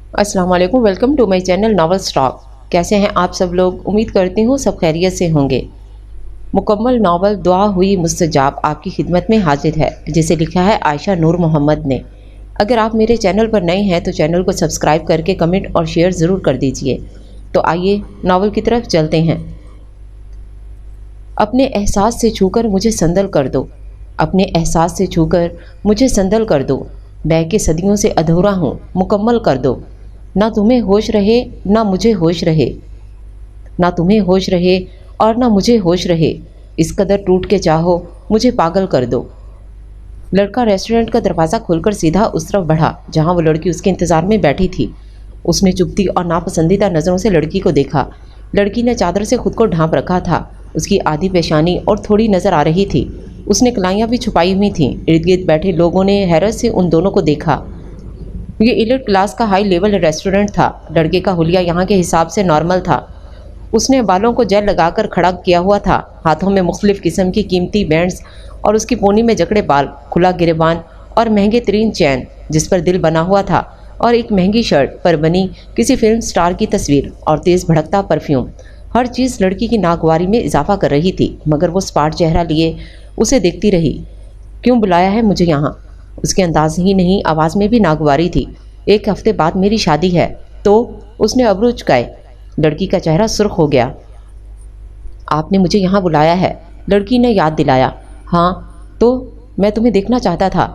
अस्सलाम वालेकुम, welcome to my channel novel stock. कैसे हैं आप सब लोग? उम्मीद करती हूँ सब खैरियत से होंगे। मुकम्मल नावल दुआ हुई मुस्तजाब आपकी खिदमत में हाजिर है, जिसे लिखा है आयशा नूर मोहम्मद ने। अगर आप मेरे चैनल पर नए हैं तो चैनल को सब्सक्राइब करके कमेंट और शेयर ज़रूर कर दीजिए। तो आइए नावल की तरफ चलते हैं। अपने एहसास से छूकर मुझे संदल कर दो, अपने एहसास से छूकर मुझे संदल कर दो। बह के सदियों से अधूरा हूँ, मुकम्मल कर दो। ना तुम्हें होश रहे ना मुझे होश रहे, ना तुम्हें होश रहे और ना मुझे होश रहे। इस कदर टूट के चाहो मुझे पागल कर दो। लड़का रेस्टोरेंट का दरवाज़ा खोलकर सीधा उस तरफ बढ़ा जहाँ वो लड़की उसके इंतज़ार में बैठी थी। उसने चुभती और नापसंदीदा नज़रों से लड़की को देखा। लड़की ने चादर से खुद को ढांप रखा था। उसकी आधी पेशानी और थोड़ी नज़र आ रही थी। उसने कलाइयाँ भी छुपाई हुई थीं। इर्द गिर्द बैठे लोगों ने हैरत से उन दोनों को देखा। ये एलिट क्लास का हाई लेवल रेस्टोरेंट था। लड़के का हुलिया यहाँ के हिसाब से नॉर्मल था। उसने बालों को जेल लगाकर खड़ा किया हुआ था, हाथों में मुख्तलिफ़ किस्म की कीमती बैंड्स और उसकी पोनी में जकड़े बाल, खुला गिरेबान और महंगे तरीन चैन जिस पर दिल बना हुआ था, और एक महंगी शर्ट पर बनी किसी फिल्म स्टार की तस्वीर और तेज़ भड़कता परफ्यूम। हर चीज़ लड़की की नागवारी में इजाफा कर रही थी, मगर वो स्पार्ट चेहरा लिए उसे देखती रही। क्यों बुलाया है मुझे यहाँ? उसके अंदाज ही नहीं, आवाज़ में भी नागवारी थी। एक हफ्ते बाद मेरी शादी है। तो उसने अबरू चुकाए। लड़की का चेहरा सुर्ख हो गया। आपने मुझे यहाँ बुलाया है, लड़की ने याद दिलाया। हाँ, तो मैं तुम्हें देखना चाहता था।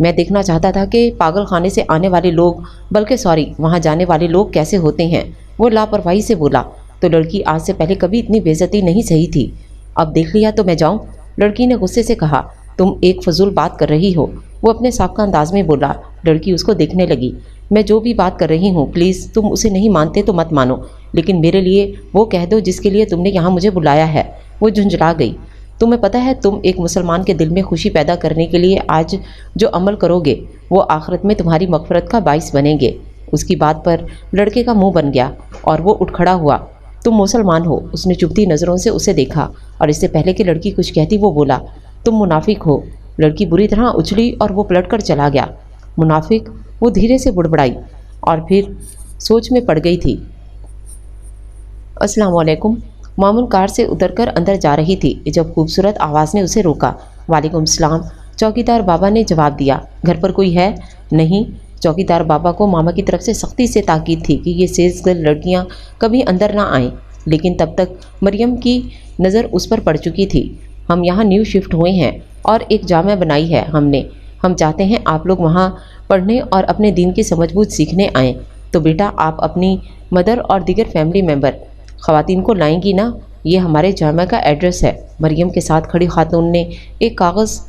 मैं देखना चाहता था कि पागल खाने से आने वाले लोग, बल्कि सॉरी, वहाँ जाने वाले लोग कैसे होते हैं। वो लापरवाही से बोला। तो लड़की आज से पहले कभी इतनी बेइज्जती नहीं सही थी। अब देख लिया तो मैं जाऊँ? लड़की ने गुस्से से कहा। तुम एक फजूल बात कर रही हो, वो अपने साबका अंदाज में बोला। लड़की उसको देखने लगी। मैं जो भी बात कर रही हूँ, प्लीज़ तुम उसे नहीं मानते तो मत मानो, लेकिन मेरे लिए वो कह दो जिसके लिए तुमने यहाँ मुझे बुलाया है। वो झुंझला गई। तुम्हें पता है, तुम एक मुसलमान के दिल में खुशी पैदा करने के लिए आज जो अमल करोगे वो आखिरत में तुम्हारी मगफरत का बाइस बनेंगे। उसकी बात पर लड़के का मुंह बन गया और वो उठ खड़ा हुआ। तुम मुसलमान हो? उसने चुभती नज़रों से उसे देखा और इससे पहले कि लड़की कुछ कहती वो बोला, तुम मुनाफिक हो। लड़की बुरी तरह उछली और वो पलट कर चला गया। मुनाफिक? वो धीरे से बुड़बड़ाई और फिर सोच में पड़ गई थी। अस्सलाम वालेकुम। मामून कार से उतरकर अंदर जा रही थी जब खूबसूरत आवाज़ ने उसे रोका। वालेकुम सलाम, चौकीदार बाबा ने जवाब दिया। घर पर कोई है? नहीं। चौकीदार बाबा को मामा की तरफ से सख्ती से ताकीद थी कि ये सेज़गल लड़कियां कभी अंदर ना आएं, लेकिन तब तक मरियम की नज़र उस पर पड़ चुकी थी। हम यहाँ न्यू शिफ्ट हुए हैं और एक जामिया बनाई है हमने। हम चाहते हैं आप लोग वहाँ पढ़ने और अपने दीन की समझबूझ सीखने आएँ। तो बेटा, आप अपनी मदर और दीगर फैमिली मेम्बर ख़वातीन को लाएंगी ना? ये हमारे जामिया का एड्रेस है। मरियम के साथ खड़ी खातून ने एक कागज़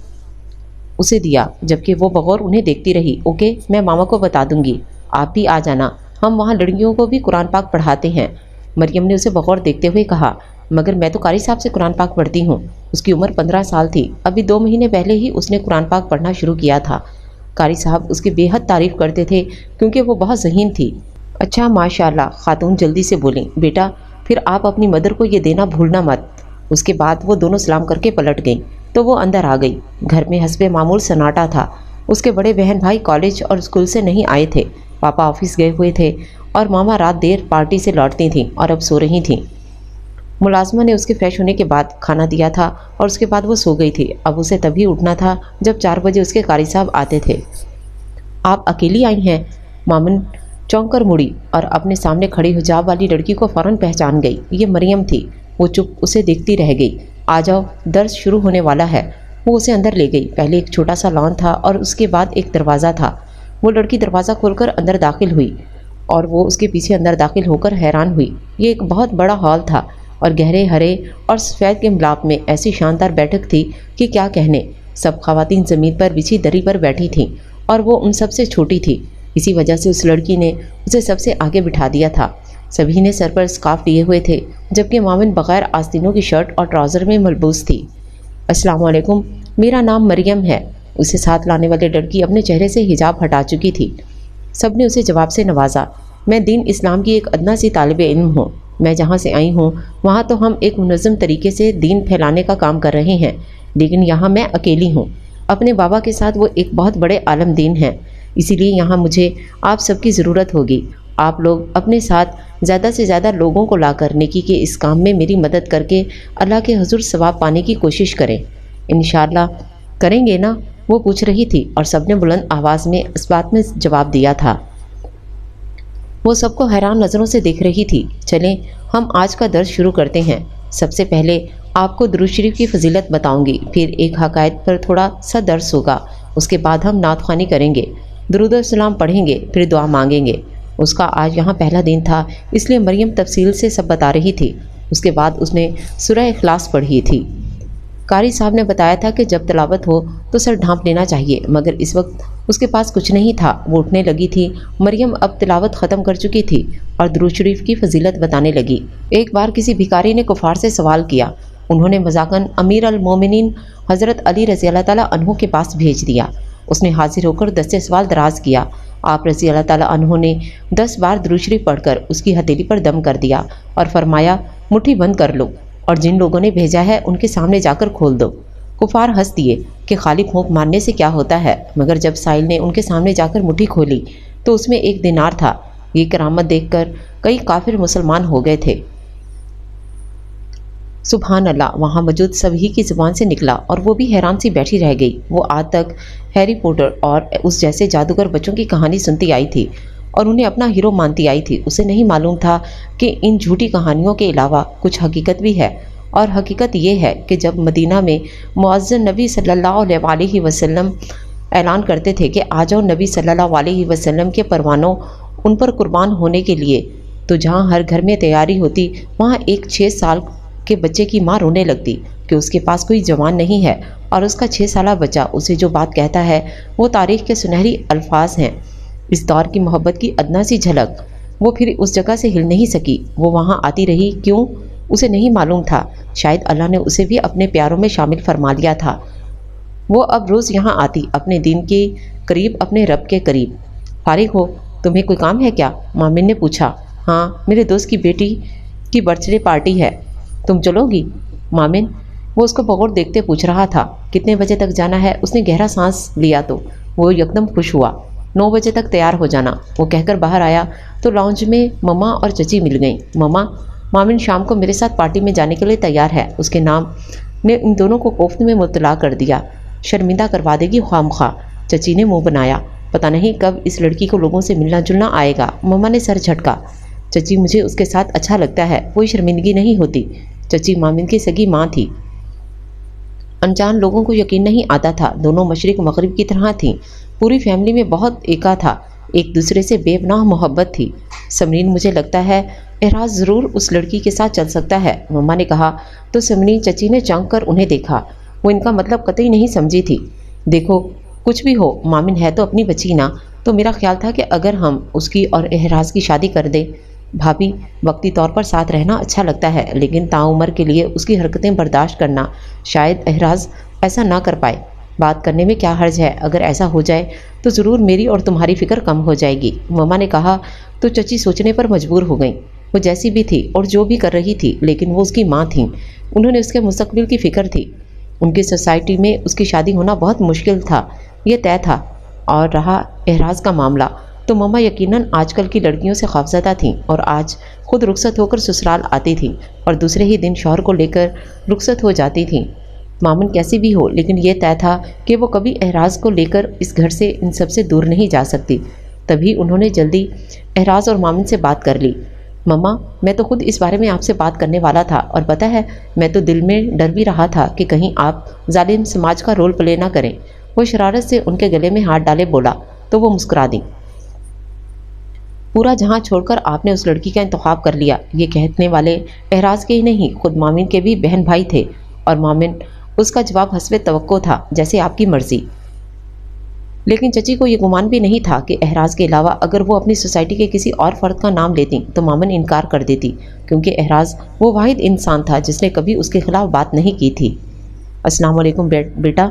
उसे दिया, जबकि वो बगौर उन्हें देखती रही। ओके, मैं मामा को बता दूंगी, आप भी आ जाना। हम वहाँ लड़कियों को भी कुरान पाक पढ़ाते हैं। मरियम ने उसे बगौर देखते हुए कहा। मगर मैं तो कारी साहब से कुरान पाक पढ़ती हूँ। उसकी उम्र 15 साल थी। अभी 2 महीने पहले ही उसने कुरान पाक पढ़ना शुरू किया था। कारी साहब उसकी बेहद तारीफ़ करते थे क्योंकि वो बहुत ज़हीन थी। अच्छा, माशाल्लाह, खातून जल्दी से बोली। बेटा, फिर आप अपनी मदर को ये देना भूलना मत। उसके बाद वो दोनों सलाम करके पलट गईं तो वो अंदर आ गई। घर में हस्बे मामूल सन्नाटा था। उसके बड़े बहन भाई कॉलेज और स्कूल से नहीं आए थे। पापा ऑफिस गए हुए थे और मामा रात देर पार्टी से लौटती थीं और अब सो रही थीं। मुलाजमा ने उसके फ्रेश होने के बाद खाना दिया था और उसके बाद वो सो गई थी। अब उसे तभी उठना था जब 4 बजे उसके कारी साहब आते थे। आप अकेली आई हैं? मामन चौंक कर मुड़ी और अपने सामने खड़ी हिजाब वाली लड़की को फ़ौरन पहचान गई। ये मरियम थी। वो चुप उसे देखती रह गई। आ जाओ, दर्स शुरू होने वाला है। वो उसे अंदर ले गई। पहले एक छोटा सा लॉन था और उसके बाद एक दरवाज़ा था। वो लड़की दरवाज़ा खोलकर अंदर दाखिल हुई और वो उसके पीछे अंदर दाखिल होकर हैरान हुई। ये एक बहुत बड़ा हॉल था और गहरे हरे और सफ़ेद के मिलाप में ऐसी शानदार बैठक थी कि क्या कहने। सब ख़वातीन ज़मीन पर बिछी दरी पर बैठी थीं और वो उन सब से छोटी थी। इसी वजह से उस लड़की ने उसे सबसे आगे बिठा दिया था। सभी ने सर पर स्कार्फ लिए हुए थे, जबकि मामिन बगैर आस्तीनों की शर्ट और ट्राउज़र में मलबूस थी। अस्सलाम वालेकुम, मेरा नाम मरियम है। उसे साथ लाने वाली लड़की अपने चेहरे से हिजाब हटा चुकी थी। सब ने उसे जवाब से नवाजा। मैं दीन इस्लाम की एक अदना सी तालिब इल्म हूँ। मैं जहाँ से आई हूँ वहाँ तो हम एक मुनज़्ज़म तरीके से दीन फैलाने का काम कर रहे हैं, लेकिन यहाँ मैं अकेली हूँ। अपने बाबा के साथ वो एक बहुत बड़े आलम दीन हैं। اسی لیے یہاں مجھے آپ سب کی ضرورت ہوگی۔ آپ لوگ اپنے ساتھ زیادہ سے زیادہ لوگوں کو لا کر نیکی کے اس کام میں میری مدد کر کے اللہ کے حضور ثواب پانے کی کوشش کریں۔ انشاءاللہ کریں گے نا؟ وہ پوچھ رہی تھی اور سب نے بلند آواز میں اس بات میں جواب دیا تھا۔ وہ سب کو حیران نظروں سے دیکھ رہی تھی۔ چلیں ہم آج کا درس شروع کرتے ہیں۔ سب سے پہلے آپ کو درود شریف کی فضیلت بتاؤں گی، پھر ایک حقائق پر تھوڑا سا درس ہوگا، اس کے بعد ہم نعت خوانی کریں گے، درود و سلام پڑھیں گے، پھر دعا مانگیں گے۔ اس کا آج یہاں پہلا دن تھا، اس لیے مریم تفصیل سے سب بتا رہی تھی۔ اس کے بعد اس نے سورہ اخلاص پڑھی تھی۔ قاری صاحب نے بتایا تھا کہ جب تلاوت ہو تو سر ڈھانپ لینا چاہیے، مگر اس وقت اس کے پاس کچھ نہیں تھا۔ وہ اٹھنے لگی تھی۔ مریم اب تلاوت ختم کر چکی تھی اور درود شریف کی فضیلت بتانے لگی۔ ایک بار کسی بھکاری نے کفار سے سوال کیا، انہوں نے مذاقاً امیر المومنین حضرت علی رضی اللہ تعالیٰ عنہ کے پاس بھیج دیا۔ اس نے حاضر ہو کر 10 سوال دراز کیا۔ آپ رضی اللہ تعالیٰ عنہ نے 10 بار درود شریف پڑھ کر اس کی ہتھیلی پر دم کر دیا اور فرمایا مٹھی بند کر لو اور جن لوگوں نے بھیجا ہے ان کے سامنے جا کر کھول دو۔ کفار ہنس دیے کہ خالی پھونک مارنے سے کیا ہوتا ہے، مگر جب سائل نے ان کے سامنے جا کر مٹھی کھولی تو اس میں 1 دینار تھا۔ یہ کرامت دیکھ کر کئی کافر مسلمان ہو گئے تھے۔ سبحان اللہ وہاں موجود سبھی کی زبان سے نکلا اور وہ بھی حیران سی بیٹھی رہ گئی۔ وہ آج تک ہیری پوٹر اور اس جیسے جادوگر بچوں کی کہانی سنتی آئی تھی اور انہیں اپنا ہیرو مانتی آئی تھی۔ اسے نہیں معلوم تھا کہ ان جھوٹی کہانیوں کے علاوہ کچھ حقیقت بھی ہے، اور حقیقت یہ ہے کہ جب مدینہ میں معزز نبی صلی اللہ علیہ وسلم اعلان کرتے تھے کہ آ جاؤ نبی صلی اللہ علیہ وسلم کے پروانوں ان پر قربان ہونے کے لیے، تو جہاں ہر گھر میں تیاری ہوتی وہاں ایک 6 سال کے بچے کی ماں رونے لگتی کہ اس کے پاس کوئی جوان نہیں ہے اور اس کا 6 سالہ بچہ اسے جو بات کہتا ہے وہ تاریخ کے سنہری الفاظ ہیں۔ اس دور کی محبت کی ادنا سی جھلک۔ وہ پھر اس جگہ سے ہل نہیں سکی۔ وہ وہاں آتی رہی، کیوں؟ اسے نہیں معلوم تھا۔ شاید اللہ نے اسے بھی اپنے پیاروں میں شامل فرما لیا تھا۔ وہ اب روز یہاں آتی، اپنے دین کے قریب، اپنے رب کے قریب۔ فارغ ہو؟ تمہیں کوئی کام ہے کیا؟ مامن نے پوچھا۔ ہاں، میرے دوست کی بیٹی کی برتھ ڈے پارٹی ہے، تم چلو گی؟ مامن، وہ اس کو بغور دیکھتے پوچھ رہا تھا۔ کتنے بجے تک جانا ہے؟ اس نے گہرا سانس لیا تو وہ یکدم خوش ہوا۔ 9 بجے تک تیار ہو جانا، وہ کہہ کر باہر آیا تو لاؤنج میں مما اور چچی مل گئیں۔ مما، مامن شام کو میرے ساتھ پارٹی میں جانے کے لیے تیار ہے۔ اس کے نام نے ان دونوں کو کوفت میں مبتلا کر دیا۔ شرمندہ کروا دے گی خواہ مخواہ۔ چچی نے منہ بنایا۔ پتہ نہیں کب اس لڑکی کو لوگوں سے ملنا جلنا آئے گا۔ مما نے سر جھٹکا۔ چچی، مجھے اس کے ساتھ اچھا لگتا ہے، کوئی شرمندگی نہیں ہوتی۔ چچی مامن کی سگی ماں تھی۔ انجان لوگوں کو یقین نہیں آتا تھا، دونوں مشرق مغرب کی طرح تھیں۔ پوری فیملی میں بہت ایکا تھا، ایک دوسرے سے بے پناہ محبت تھی۔ سمرین، مجھے لگتا ہے احراز ضرور اس لڑکی کے ساتھ چل سکتا ہے، مما نے کہا تو سمرین چچی نے چونک کر انہیں دیکھا۔ وہ ان کا مطلب قطعی نہیں سمجھی تھی۔ دیکھو کچھ بھی ہو، مامن ہے تو اپنی بچی نا، تو میرا خیال تھا کہ اگر ہم اس کی اور احراز کی شادی کر دیں۔ بھابھی، وقتی طور پر ساتھ رہنا اچھا لگتا ہے، لیکن تعمر کے لیے اس کی حرکتیں برداشت کرنا، شاید احراز ایسا نہ کر پائے۔ بات کرنے میں کیا حرج ہے؟ اگر ایسا ہو جائے تو ضرور میری اور تمہاری فکر کم ہو جائے گی، مما نے کہا تو چچی سوچنے پر مجبور ہو گئیں۔ وہ جیسی بھی تھی اور جو بھی کر رہی تھی، لیکن وہ اس کی ماں تھیں، انہوں نے اس کے مستقبل کی فکر تھی۔ ان کی سوسائٹی میں اس کی شادی ہونا بہت مشکل تھا، یہ طے تھا۔ اور رہا احراز کا معاملہ تو مما یقیناً آج کل کی لڑکیوں سے خوفزدہ تھیں اور آج خود رخصت ہو کر سسرال آتی تھیں اور دوسرے ہی دن شوہر کو لے کر رخصت ہو جاتی تھیں۔ مامن کیسی بھی ہو، لیکن یہ طے تھا کہ وہ کبھی احراز کو لے کر اس گھر سے ان سب سے دور نہیں جا سکتی۔ تبھی انہوں نے جلدی احراز اور مامن سے بات کر لی۔ مما، میں تو خود اس بارے میں آپ سے بات کرنے والا تھا، اور پتہ ہے میں تو دل میں ڈر بھی رہا تھا کہ کہیں آپ ظالم سماج کا رول پلے نہ کریں۔ وہ شرارت سے ان کے گلے میں ہاتھ ڈالے بولا تو وہ مسکرا دیں۔ پورا جہاں چھوڑ کر آپ نے اس لڑکی کا انتخاب کر لیا۔ یہ کہنے والے احراز کے ہی نہیں، خود مامن کے بھی بہن بھائی تھے، اور مامن اس کا جواب حسب توقع تھا، جیسے آپ کی مرضی۔ لیکن چچی کو یہ گمان بھی نہیں تھا کہ احراز کے علاوہ اگر وہ اپنی سوسائٹی کے کسی اور فرد کا نام لیتی تو مامن انکار کر دیتی، کیونکہ احراز وہ واحد انسان تھا جس نے کبھی اس کے خلاف بات نہیں کی تھی۔ السلام علیکم بیٹا،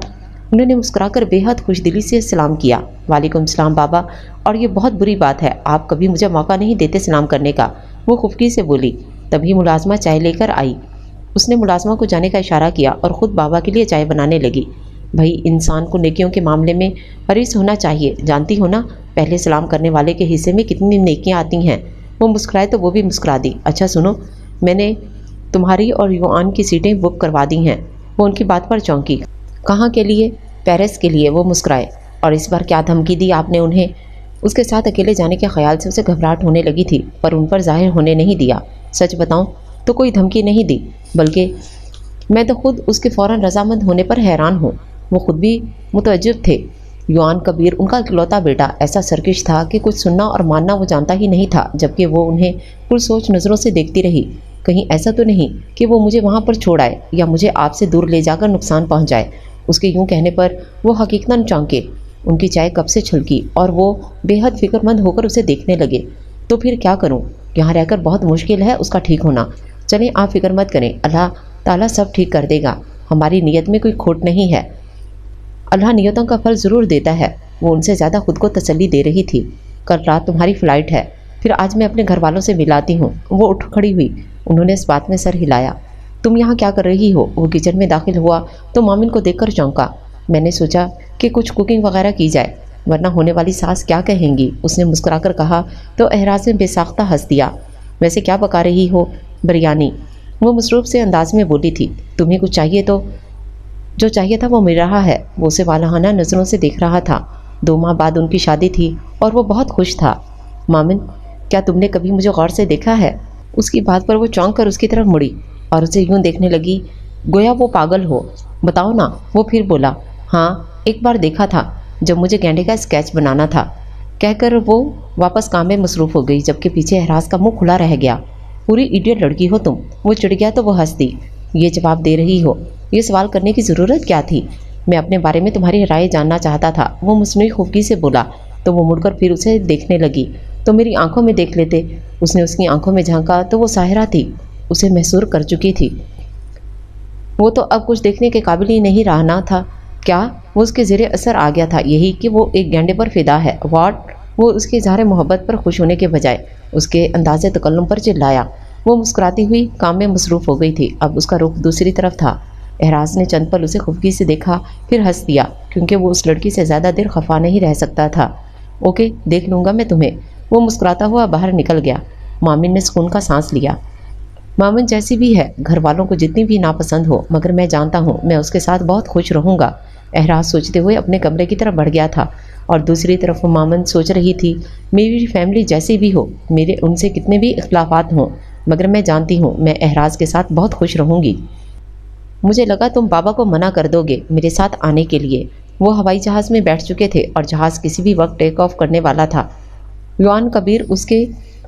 انہوں نے مسکرا کر بے حد خوش دلی سے سلام کیا۔ وعلیکم السلام بابا، اور یہ بہت بری بات ہے، آپ کبھی مجھے موقع نہیں دیتے سلام کرنے کا، وہ خفگی سے بولی۔ تبھی ملازمہ چائے لے کر آئی۔ اس نے ملازمہ کو جانے کا اشارہ کیا اور خود بابا کے لیے چائے بنانے لگی۔ بھائی انسان کو نیکیوں کے معاملے میں حریص ہونا چاہیے، جانتی ہو نا پہلے سلام کرنے والے کے حصے میں کتنی نیکیاں آتی ہیں۔ وہ مسکرائے تو وہ بھی مسکرا دی۔ اچھا سنو، میں نے تمہاری اور یوآن کی سیٹیں بک کروا دی ہیں۔ وہ ان کی بات پر چونکی۔ کہاں کے لیے؟ پیرس کے لیے، وہ مسکرائے۔ اور اس بار کیا دھمکی دی آپ نے انہیں؟ اس کے ساتھ اکیلے جانے کے خیال سے اسے گھبراہٹ ہونے لگی تھی، پر ان پر ظاہر ہونے نہیں دیا۔ سچ بتاؤں تو کوئی دھمکی نہیں دی، بلکہ میں تو خود اس کے فوراً رضامند ہونے پر حیران ہوں۔ وہ خود بھی متعجب تھے۔ یوآن کبیر ان کا اکلوتا بیٹا ایسا سرکش تھا کہ کچھ سننا اور ماننا وہ جانتا ہی نہیں تھا، جبکہ وہ انہیں پرسوچ نظروں سے دیکھتی رہی۔ کہیں ایسا تو نہیں کہ وہ مجھے وہاں پر چھوڑ آئے یا مجھے آپ سے دور لے جا کر نقصان پہنچائے۔ اس کے یوں کہنے پر وہ حقیقتاً چونکے۔ ان کی چائے کپ سے چھلکی اور وہ بے حد فکر مند ہو کر اسے دیکھنے لگے۔ تو پھر کیا کروں؟ یہاں رہ کر بہت مشکل ہے اس کا ٹھیک ہونا۔ چلیں آپ فکر مت کریں، اللہ تعالیٰ سب ٹھیک کر دے گا۔ ہماری نیت میں کوئی کھوٹ نہیں ہے، اللہ نیتوں کا پھل ضرور دیتا ہے۔ وہ ان سے زیادہ خود کو تسلی دے رہی تھی۔ کل رات تمہاری فلائٹ ہے، پھر آج میں اپنے گھر والوں سے ملاتی ہوں۔ وہ اٹھ کھڑی ہوئی۔ انہوں نے اس بات میں سر ہلایا۔ تم یہاں کیا کر رہی ہو؟ وہ کچن میں داخل ہوا تو مومن کو دیکھ کر چونکا۔ میں نے سوچا کہ کچھ کوکنگ وغیرہ کی جائے، ورنہ ہونے والی ساس کیا کہیں گی، اس نے مسکرا کر کہا تو احراز میں بے ساختہ ہنس دیا۔ ویسے کیا پکا رہی ہو؟ بریانی، وہ مصروف سے انداز میں بولی تھی۔ تمہیں کچھ چاہیے تو؟ جو چاہیے تھا وہ مل رہا ہے، وہ اسے والہانہ نظروں سے دیکھ رہا تھا۔ 2 ماہ بعد ان کی شادی تھی اور وہ بہت خوش تھا۔ مومن، کیا تم نے کبھی مجھے غور سے دیکھا ہے؟ اس کی بات پر وہ چونک کر اس کی طرف مڑی اور اسے یوں دیکھنے لگی گویا وہ پاگل ہو۔ بتاؤ نا، وہ پھر بولا۔ ہاں، ایک بار دیکھا تھا جب مجھے گینڈے کا اسکیچ بنانا تھا، کہہ کر وہ واپس کام میں مصروف ہو گئی، جبکہ پیچھے احراز کا منہ کھلا رہ گیا۔ پوری ایڈیٹ لڑکی ہو تم، وہ چڑ گیا تو وہ ہنس دی۔ یہ جواب دے رہی ہو، یہ سوال کرنے کی ضرورت کیا تھی؟ میں اپنے بارے میں تمہاری رائے جاننا چاہتا تھا، وہ مصنوعی خفگی سے بولا تو وہ مڑ کر پھر اسے دیکھنے لگی۔ تو میری آنکھوں میں دیکھ لیتے۔ اس نے اس کی آنکھوں میں جھانکا تو وہ ساحرہ تھی، اسے محصور کر چکی تھی۔ وہ تو اب کچھ دیکھنے کے قابل ہی نہیں رہنا تھا۔ کیا؟ وہ اس کے زیر اثر آ گیا تھا، یہی کہ وہ ایک گینڈے پر فدا ہے۔ واٹ؟ وہ اس کے اظہار محبت پر خوش ہونے کے بجائے اس کے انداز تکلم پر چلایا۔ وہ مسکراتی ہوئی کام میں مصروف ہو گئی تھی، اب اس کا رخ دوسری طرف تھا۔ احراز نے چند پل اسے خفگی سے دیکھا، پھر ہنس دیا، کیونکہ وہ اس لڑکی سے زیادہ دیر خفا نہیں رہ سکتا تھا۔ اوکے، دیکھ لوں گا میں تمہیں۔ وہ مسکراتا ہوا باہر نکل گیا۔ مومن نے سکون کا سانس لیا۔ مومن جیسی بھی ہے، گھر والوں کو جتنی بھی ناپسند ہو، مگر میں جانتا ہوں میں اس کے ساتھ بہت خوش رہوں گا۔ احراز سوچتے ہوئے اپنے کمرے کی طرف بڑھ گیا تھا، اور دوسری طرف مومن سوچ رہی تھی میری فیملی جیسی بھی ہو، میرے ان سے کتنے بھی اختلافات ہوں، مگر میں جانتی ہوں میں احراز کے ساتھ بہت خوش رہوں گی۔ مجھے لگا تم بابا کو منع کر دو گے میرے ساتھ آنے کے لیے۔ وہ ہوائی جہاز میں بیٹھ چکے تھے اور جہاز کسی بھی وقت ٹیک آف کرنے والا تھا۔ یوآن کبیر اس کے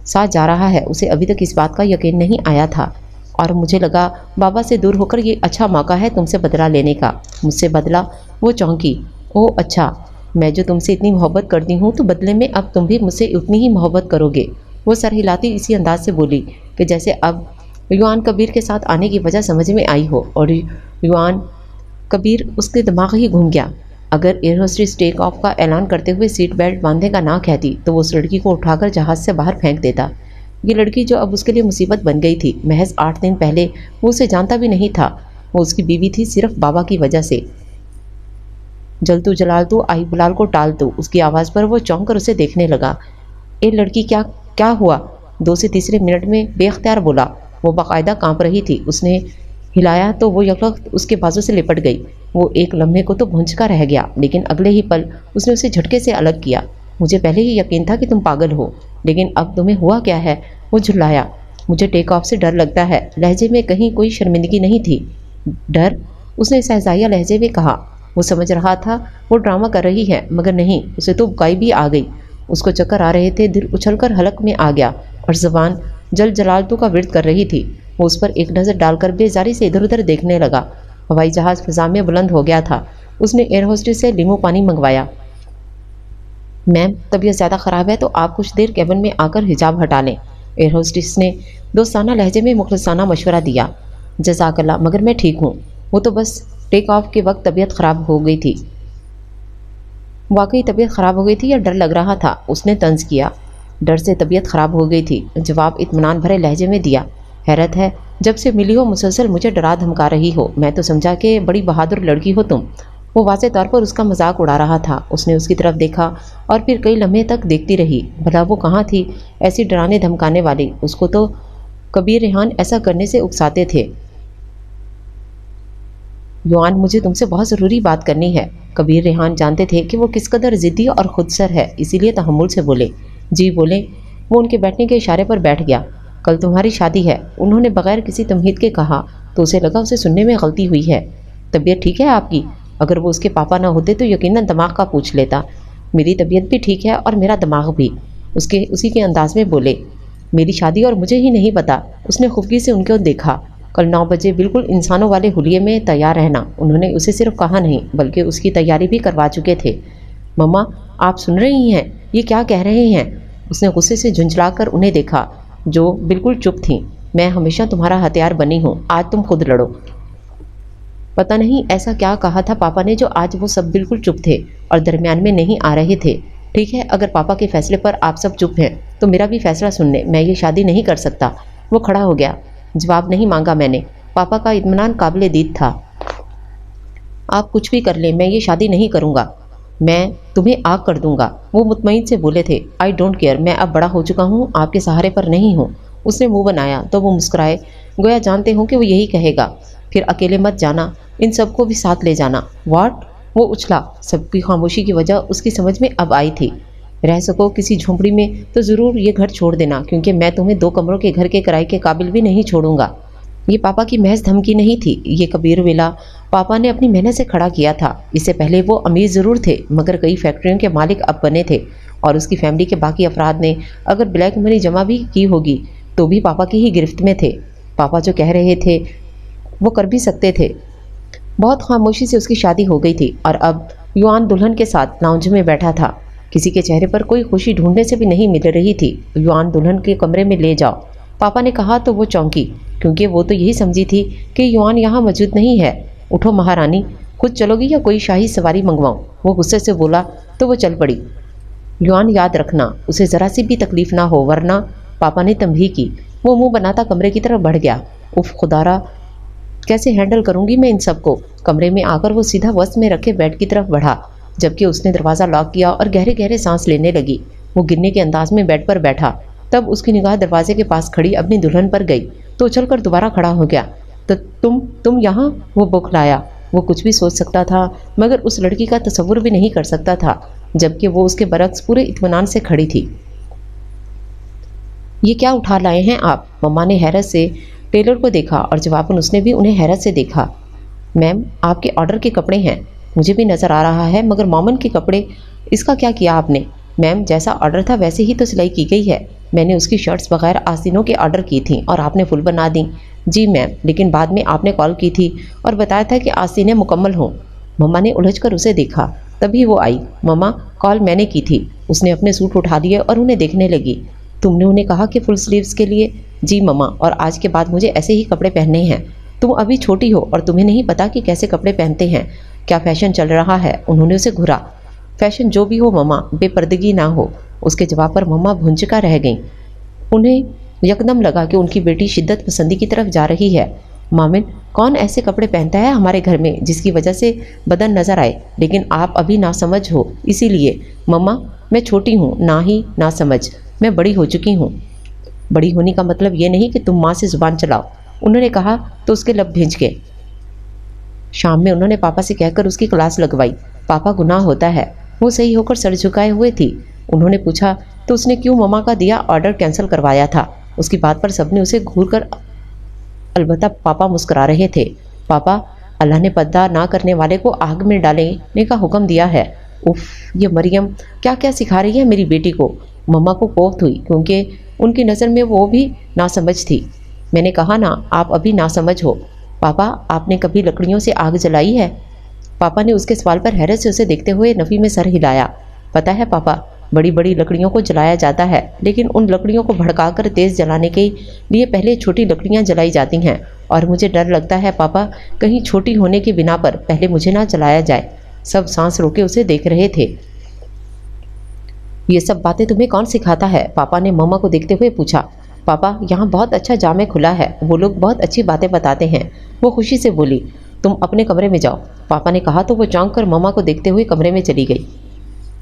ساتھ جا رہا ہے، اسے ابھی تک اس بات کا یقین نہیں آیا تھا، اور مجھے لگا بابا سے دور ہو کر یہ اچھا موقع ہے تم سے بدلہ لینے کا۔ مجھ سے بدلہ؟ وہ چونکی۔ اوہ اچھا، میں جو تم سے اتنی محبت کرتی ہوں تو بدلے میں اب تم بھی مجھ سے اتنی ہی محبت کرو گے؟ وہ سر ہلاتی اسی انداز سے بولی کہ جیسے اب یوآن کبیر کے ساتھ آنے کی وجہ سمجھ میں آئی ہو، اور یوآن کبیر اس کے دماغ ہی گھوم گیا۔ اگر ایئر ہوسٹس ٹیک آف کا اعلان کرتے ہوئے سیٹ بیلٹ باندھنے کا نہ کہتی تو وہ اس لڑکی کو اٹھا کر جہاز سے باہر پھینک دیتا۔ یہ لڑکی جو اب اس کے لیے مصیبت بن گئی تھی، محض 8 دن پہلے وہ اسے جانتا بھی نہیں تھا، وہ اس کی بیوی تھی صرف بابا کی وجہ سے۔ جلتو جلالتو آئی بلال کو ٹال تو، اس کی آواز پر وہ چونک کر اسے دیکھنے لگا۔ اے لڑکی، کیا ہوا؟ 2 سے تیسرے منٹ میں بے اختیار بولا۔ وہ باقاعدہ کانپ رہی تھی، اس نے ہلایا تو وہ یک وقت اس کے بازو سے لپٹ گئی۔ وہ ایک لمحے کو تو بھونچکا رہ گیا، لیکن اگلے ہی پل اس نے اسے جھٹکے سے الگ کیا۔ مجھے پہلے ہی یقین تھا کہ تم پاگل ہو، لیکن اب تمہیں ہوا کیا ہے؟ وہ جھلایا۔ مجھے ٹیک آف سے ڈر لگتا ہے، لہجے میں کہیں کوئی شرمندگی نہیں تھی۔ ڈر؟ اس نے سہزائیہ لہجے میں کہا۔ وہ سمجھ رہا تھا وہ ڈرامہ کر رہی ہے، مگر نہیں، اسے تو بکائی بھی آ گئی۔ اس کو چکر آ رہے تھے، دل اچھل کر حلق میں آ گیا، اور زبان جل جلالتو کا ورد کر رہی تھی۔ وہ اس پر ایک نظر ڈال کر بیزاری سے ادھر ادھر دیکھنے لگا۔ ہوائی جہاز فضا میں بلند ہو گیا تھا۔ اس نے ایئر ہوسٹس سے لیمو پانی منگوایا۔ میم، طبیعت زیادہ خراب ہے تو آپ کچھ دیر کیبن میں آ کر حجاب ہٹا لیں۔ ایئر ہوسٹس نے دوستانہ لہجے میں مخلصانہ مشورہ دیا۔ جزاک اللہ، مگر میں ٹھیک ہوں، وہ تو بس ٹیک آف کے وقت طبیعت خراب ہو گئی تھی۔ واقعی طبیعت خراب ہو گئی تھی یا ڈر لگ رہا تھا؟ اس نے طنز کیا۔ ڈر سے طبیعت خراب ہو گئی تھی، جواب اطمینان بھرے لہجے میں دیا۔ حیرت ہے، جب سے ملی ہو مسلسل مجھے ڈرا دھمکا رہی ہو، میں تو سمجھا کہ بڑی بہادر لڑکی ہو تم۔ वो वाज़ेह तौर पर उसका मजाक उड़ा रहा था। उसने उसकी तरफ देखा और फिर कई लम्हे तक देखती रही। भला वो कहाँ थी ऐसी डराने धमकाने वाली? उसको तो कबीर रेहान ऐसा करने से उकसाते थे। युआन, मुझे तुमसे बहुत ज़रूरी बात करनी है। कबीर रेहान जानते थे कि वो किस कदर ज़िद्दी और खुदसर है, इसीलिए तहम्मुल से बोले। जी बोले। वो उनके बैठने के इशारे पर बैठ गया। कल तुम्हारी शादी है, उन्होंने बगैर किसी तमहीद के कहा तो उसे लगा उसे सुनने में गलती हुई है। तबीयत ठीक है आपकी? अगर वो उसके पापा ना होते तो यकीनन दिमाग का पूछ लेता। मेरी तबीयत भी ठीक है और मेरा दिमाग भी, उसके उसी के अंदाज में बोले। मेरी शादी और मुझे ही नहीं पता। उसने खुफगी से उनको देखा। कल 9 बजे बिल्कुल इंसानों वाले हुलिये में तैयार रहना। उन्होंने उसे सिर्फ कहा नहीं बल्कि उसकी तैयारी भी करवा चुके थे। मम्मा, आप सुन रही हैं? ये क्या कह रहे हैं? उसने गुस्से से झुंझलाकर उन्हें देखा, जो बिल्कुल चुप थीं। मैं हमेशा तुम्हारा हथियार बनी हूँ, आज तुम खुद लड़ो। पता नहीं ऐसा क्या कहा था पापा ने जो आज वो सब बिल्कुल चुप थे और दरमियान में नहीं आ रहे थे। ठीक है, अगर पापा के फैसले पर आप सब चुप हैं तो मेरा भी फैसला सुन ले। मैं ये शादी नहीं कर सकता। वो खड़ा हो गया। जवाब नहीं मांगा मैंने। पापा का इत्मीनान काबिले दीद था। आप कुछ भी कर लें, मैं ये शादी नहीं करूँगा। मैं तुम्हें आग कर दूंगा। वो मुतमईन से बोले थे। आई डोंट केयर, मैं अब बड़ा हो चुका हूँ, आपके सहारे पर नहीं हूँ। उसने मुंह बनाया तो वो मुस्कुराए, गोया जानते हो कि वो यही कहेगा। फिर अकेले मत जाना, इन सबको भी साथ ले जाना। व्हाट? वो उछला। सबकी खामोशी की वजह उसकी समझ में अब आई थी। रह सको किसी झोंपड़ी में तो ज़रूर ये घर छोड़ देना, क्योंकि मैं तुम्हें 2 कमरों के घर के किराए के काबिल भी नहीं छोड़ूंगा। ये पापा की महज धमकी नहीं थी, ये कबीर विला पापा ने अपनी मेहनत से खड़ा किया था। इससे पहले वो अमीर ज़रूर थे, मगर कई फैक्ट्रियों के मालिक अब बने थे और उसकी फैमिली के बाकी अफराद ने अगर ब्लैक मनी जमा भी की होगी तो भी पापा की ही गिरफ्त में थे। पापा जो कह रहे थे वो कर भी सकते थे। बहुत खामोशी से उसकी शादी हो गई थी और अब युआन दुल्हन के साथ लाउंज में बैठा था। किसी के चेहरे पर कोई खुशी ढूंढने से भी नहीं मिल रही थी। युआन, दुल्हन के कमरे में ले जाओ, पापा ने कहा तो वो चौंकी, क्योंकि वो तो यही समझी थी कि युआन यहाँ मौजूद नहीं है। उठो महारानी, खुद चलोगी या कोई शाही सवारी मंगवाऊँ? वो गुस्से से बोला तो वो चल पड़ी। युआन, याद रखना उसे ज़रा सी भी तकलीफ ना हो, वरना। पापा ने तंबीह की। वो मुंह बनाता कमरे की तरफ बढ़ गया। उफ खुदारा, कैसे हैंडल करूंगी मैं इन सबको? कमरे में आकर वो सीधा वस्त में रखे बेड की तरफ बढ़ा, जबकि उसने दरवाज़ा लॉक किया और गहरे गहरे सांस लेने लगी। वो गिरने के अंदाज में बेड पर बैठा। तब उसकी निगाह दरवाजे के पास खड़ी अपनी दुल्हन पर गई तो उछलकर दोबारा खड़ा हो गया। तो तुम यहाँ? वो बौखलाया। वो कुछ भी सोच सकता था मगर उस लड़की का तसव्वुर भी नहीं कर सकता था, जबकि वो उसके बरक्स पूरे इत्मीनान से खड़ी थी। ये क्या उठा लाए हैं आप? मम्मा ने हैरत से टेलर को देखा और जवाबन उसने भी उन्हें हैरत से देखा। मैम, आपके ऑर्डर के कपड़े हैं। मुझे भी नज़र आ रहा है, मगर मोमन के कपड़े, इसका क्या किया आपने? मैम, जैसा ऑर्डर था वैसे ही तो सिलाई की गई है। मैंने उसकी शर्ट्स बगैर आस्तीनों के ऑर्डर की थी और आपने फुल बना दी। जी मैम, लेकिन बाद में आपने कॉल की थी और बताया था कि आस्तीनें मुकम्मल हों। मम्मा ने उलझकर उसे देखा। तभी वो आई। मम्मा, कॉल मैंने की थी। उसने अपने सूट उठा लिए और उन्हें देखने लगी। तुमने उन्हें कहा कि फुल स्लीव्स के लिए? जी मम्मा, और आज के बाद मुझे ऐसे ही कपड़े पहनने हैं। तुम अभी छोटी हो और तुम्हें नहीं पता कि कैसे कपड़े पहनते हैं, क्या फ़ैशन चल रहा है। उन्होंने उसे घुरा। फ़ैशन जो भी हो मम्मा, बेपर्दगी ना हो। उसके जवाब पर मम्मा भुंचका रह गईं। उन्हें यकदम लगा कि उनकी बेटी शिद्दत पसंदी की तरफ जा रही है। मामिन, कौन ऐसे कपड़े पहनता है हमारे घर में जिसकी वजह से बदन नज़र आए? लेकिन आप अभी नासमझ हो, इसीलिए। मम्मा, मैं छोटी हूँ, ना ही नासमझ, मैं बड़ी हो चुकी हूँ। बड़ी होने का मतलब ये नहीं कि तुम माँ से ज़ुबान चलाओ, उन्होंने कहा तो उसके लब भींच गए। शाम में उन्होंने पापा से कहकर उसकी क्लास लगवाई। पापा, गुनाह होता है। वो सही होकर सर झुकाए हुए थी। उन्होंने पूछा तो उसने क्यों मम्मा का दिया ऑर्डर कैंसिल करवाया था। उसकी बात पर सबने उसे घूर कर, अलबत्ता पापा मुस्कुरा रहे थे। पापा, अल्लाह ने पर्दा ना करने वाले को आग में डालने का हुक्म दिया है। उफ, ये मरियम क्या क्या सिखा रही है मेरी बेटी को। मम्मा को कोफ्त हुई, क्योंकि उनकी नज़र में वो भी नासमझ थी। मैंने कहा ना, आप अभी नासमझ हो। पापा, आपने कभी लकड़ियों से आग जलाई है? पापा ने उसके सवाल पर हैरत से उसे देखते हुए नफ़ी में सर हिलाया। पता है पापा, बड़ी बड़ी लकड़ियों को जलाया जाता है, लेकिन उन लकड़ियों को भड़काकर तेज़ जलाने के लिए पहले छोटी लकड़ियां जलाई जाती हैं, और मुझे डर लगता है पापा, कहीं छोटी होने की बिना पर पहले मुझे ना जलाया जाए। सब सांस रोके उसे देख रहे थे। ये सब बातें तुम्हें कौन सिखाता है? पापा ने मम्मा को देखते हुए पूछा। पापा, यहाँ बहुत अच्छा जामे खुला है, वो लोग बहुत अच्छी बातें बताते हैं। वो खुशी से बोली। तुम अपने कमरे में जाओ, पापा ने कहा तो वो चौंक कर मम्मा को देखते हुए कमरे में चली गई।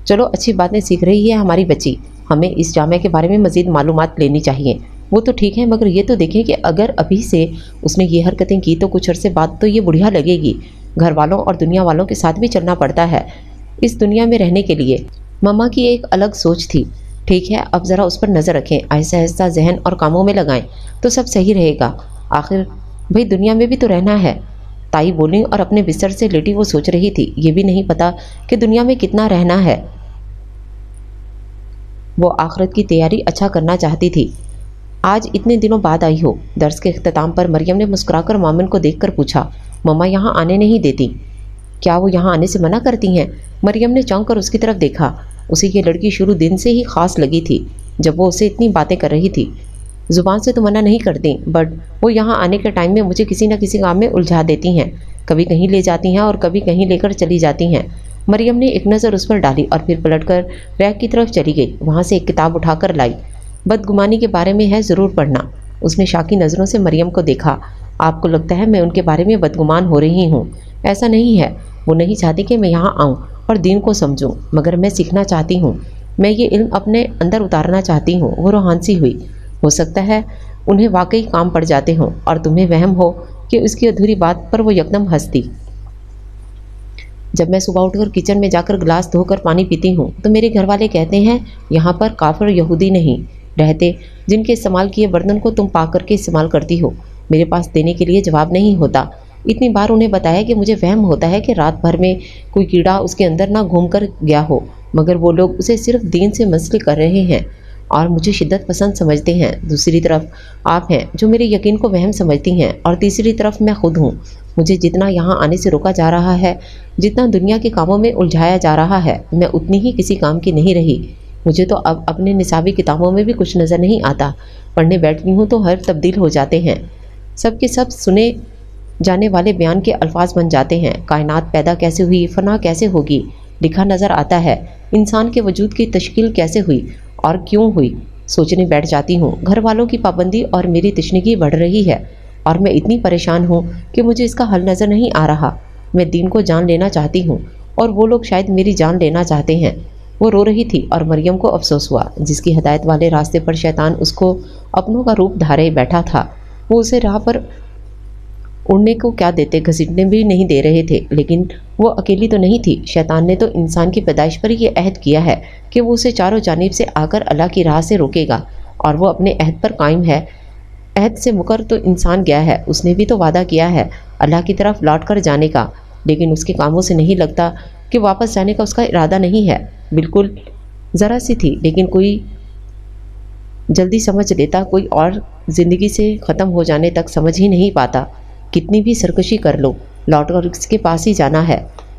चलो अच्छी बातें सीख रही है हमारी बच्ची, हमें इस जामिया के बारे में मज़ीद मालूमात लेनी चाहिए। वो तो ठीक है, मगर ये तो देखें कि अगर अभी से उसने ये हरकतें की तो कुछ अरसे बाद तो ये बुढ़िया लगेगी। घर वालों और दुनिया वालों के साथ भी चलना पड़ता है इस दुनिया में रहने के लिए। मम्मा की एक अलग सोच थी। ठीक है, अब ज़रा उस पर नज़र रखें, आहिस्ता आहिस्ता जहन और कामों में लगाएं तो सब सही रहेगा। आखिर भाई दुनिया में भी तो रहना है, ताई बोली और अपने बिस्तर से लेटी वो सोच रही थी। ये भी नहीं पता कि दुनिया में कितना रहना है। वो आखिरत की तैयारी अच्छा करना चाहती थी। आज इतने दिनों बाद आई हो। दर्स के इख्तिताम पर मरियम ने मुस्कुराकर मोमिन को देखकर पूछा, मम्मा यहाँ आने नहीं देती? क्या वो यहाँ आने से मना करती हैं? मरियम ने चौंक कर उसकी तरफ देखा। उसे ये लड़की शुरू दिन से ही ख़ास लगी थी जब वो उससे इतनी बातें कर रही थी। ज़ुबान से तो मना नहीं करती, बट वो यहाँ आने के टाइम में मुझे किसी न किसी काम में उलझा देती हैं। कभी कहीं ले जाती हैं और कभी कहीं लेकर चली जाती हैं। मरियम ने एक नज़र उस पर डाली और फिर पलटकर रैक की तरफ चली गई। वहाँ से एक किताब उठाकर लाई। बदगुमानी के बारे में है, ज़रूर पढ़ना। उसने शाकी नज़रों से मरियम को देखा। आपको लगता है मैं उनके बारे में बदगुमान हो रही हूँ? ऐसा नहीं है। वो नहीं चाहती कि मैं यहाँ आऊँ और दीन को समझूं, मगर मैं सीखना चाहती हूँ। मैं ये इल्म अपने अंदर उतारना चाहती हूँ। वो रूहानी हुई। हो सकता है उन्हें वाकई काम पड़ जाते हों और तुम्हें वहम हो कि उसकी अधूरी बात पर वो यकदम हंसती। जब मैं सुबह उठकर किचन में जाकर गिलास धोकर पानी पीती हूँ तो मेरे घर वाले कहते हैं यहाँ पर काफिर यहूदी नहीं रहते जिनके इस्तेमाल किए बर्तन को तुम पा करके इस्तेमाल करती हो। मेरे पास देने के लिए जवाब नहीं होता। इतनी बार उन्हें बताया कि मुझे वहम होता है कि रात भर में कोई कीड़ा उसके अंदर ना घूम कर गया हो, मगर वो लोग उसे सिर्फ दीन से मसले कर रहे हैं और मुझे शिद्दत पसंद समझते हैं। दूसरी तरफ आप हैं जो मेरे यकीन को वहम समझती हैं और तीसरी तरफ मैं खुद हूँ। मुझे जितना यहाँ आने से रोका जा रहा है, जितना दुनिया के कामों में उलझाया जा रहा है, मैं उतनी ही किसी काम की नहीं रही। मुझे तो अब अपने निसाबी किताबों में भी कुछ नज़र नहीं आता। पढ़ने बैठती हूँ तो हर तब्दील हो जाते हैं। सब के सब सुने जाने वाले बयान के अल्फाज बन जाते हैं। कायनात पैदा कैसे हुई, फना कैसे होगी, लिखा नज़र आता है। इंसान के वजूद की तश्कील कैसे हुई और क्यों हुई, सोचने बैठ जाती हूँ। घर वालों की पाबंदी और मेरी तशनीगी बढ़ रही है और मैं इतनी परेशान हूँ कि मुझे इसका हल नज़र नहीं आ रहा। मैं दीन को जान लेना चाहती हूँ और वो लोग शायद मेरी जान लेना चाहते हैं। वो रो रही थी और मरियम को अफसोस हुआ। जिसकी हिदायत वाले रास्ते पर शैतान उसको अपनों का रूप धारे बैठा था, वो उसे राह पर उड़ने को क्या देते, घसीटने भी नहीं दे रहे थे। लेकिन वो अकेली तो नहीं थी। शैतान ने तो इंसान की पैदाइश पर ये अहद किया है कि वो उसे चारों जानिब से आकर अल्लाह की राह से रोकेगा और वो अपने अहद पर कायम है। अहद से मुकर तो इंसान गया है। उसने भी तो वादा किया है अल्लाह की तरफ लौट कर जाने का, लेकिन उसके कामों से नहीं लगता कि वापस जाने का उसका इरादा नहीं है। बिल्कुल ज़रा सी थी, लेकिन कोई जल्दी समझ लेता, कोई और ज़िंदगी से ख़त्म हो जाने तक समझ ही नहीं पाता। कितनी भी सरकशी कर लो, लौट कर इसके पास ही जाना है।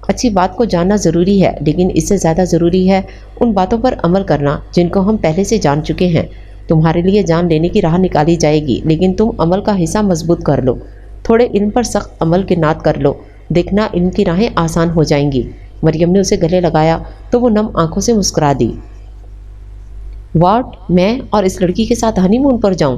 अच्छी बात को जानना ज़रूरी है, लेकिन इससे ज़्यादा ज़रूरी है उन बातों पर अमल करना जिनको हम पहले से जान चुके हैं। तुम्हारे लिए जान लेने की राह निकाली जाएगी, लेकिन तुम अमल का हिस्सा मजबूत कर लो। थोड़े इल्म पर सख्त अमल के नात कर लो, देखना इल्म की राहें आसान हो जाएंगी। मरियम ने उसे गले लगाया तो वो नम आंखों से मुस्कुरा दी। वाट, मैं और इस लड़की के साथ हनीमून पर जाऊं?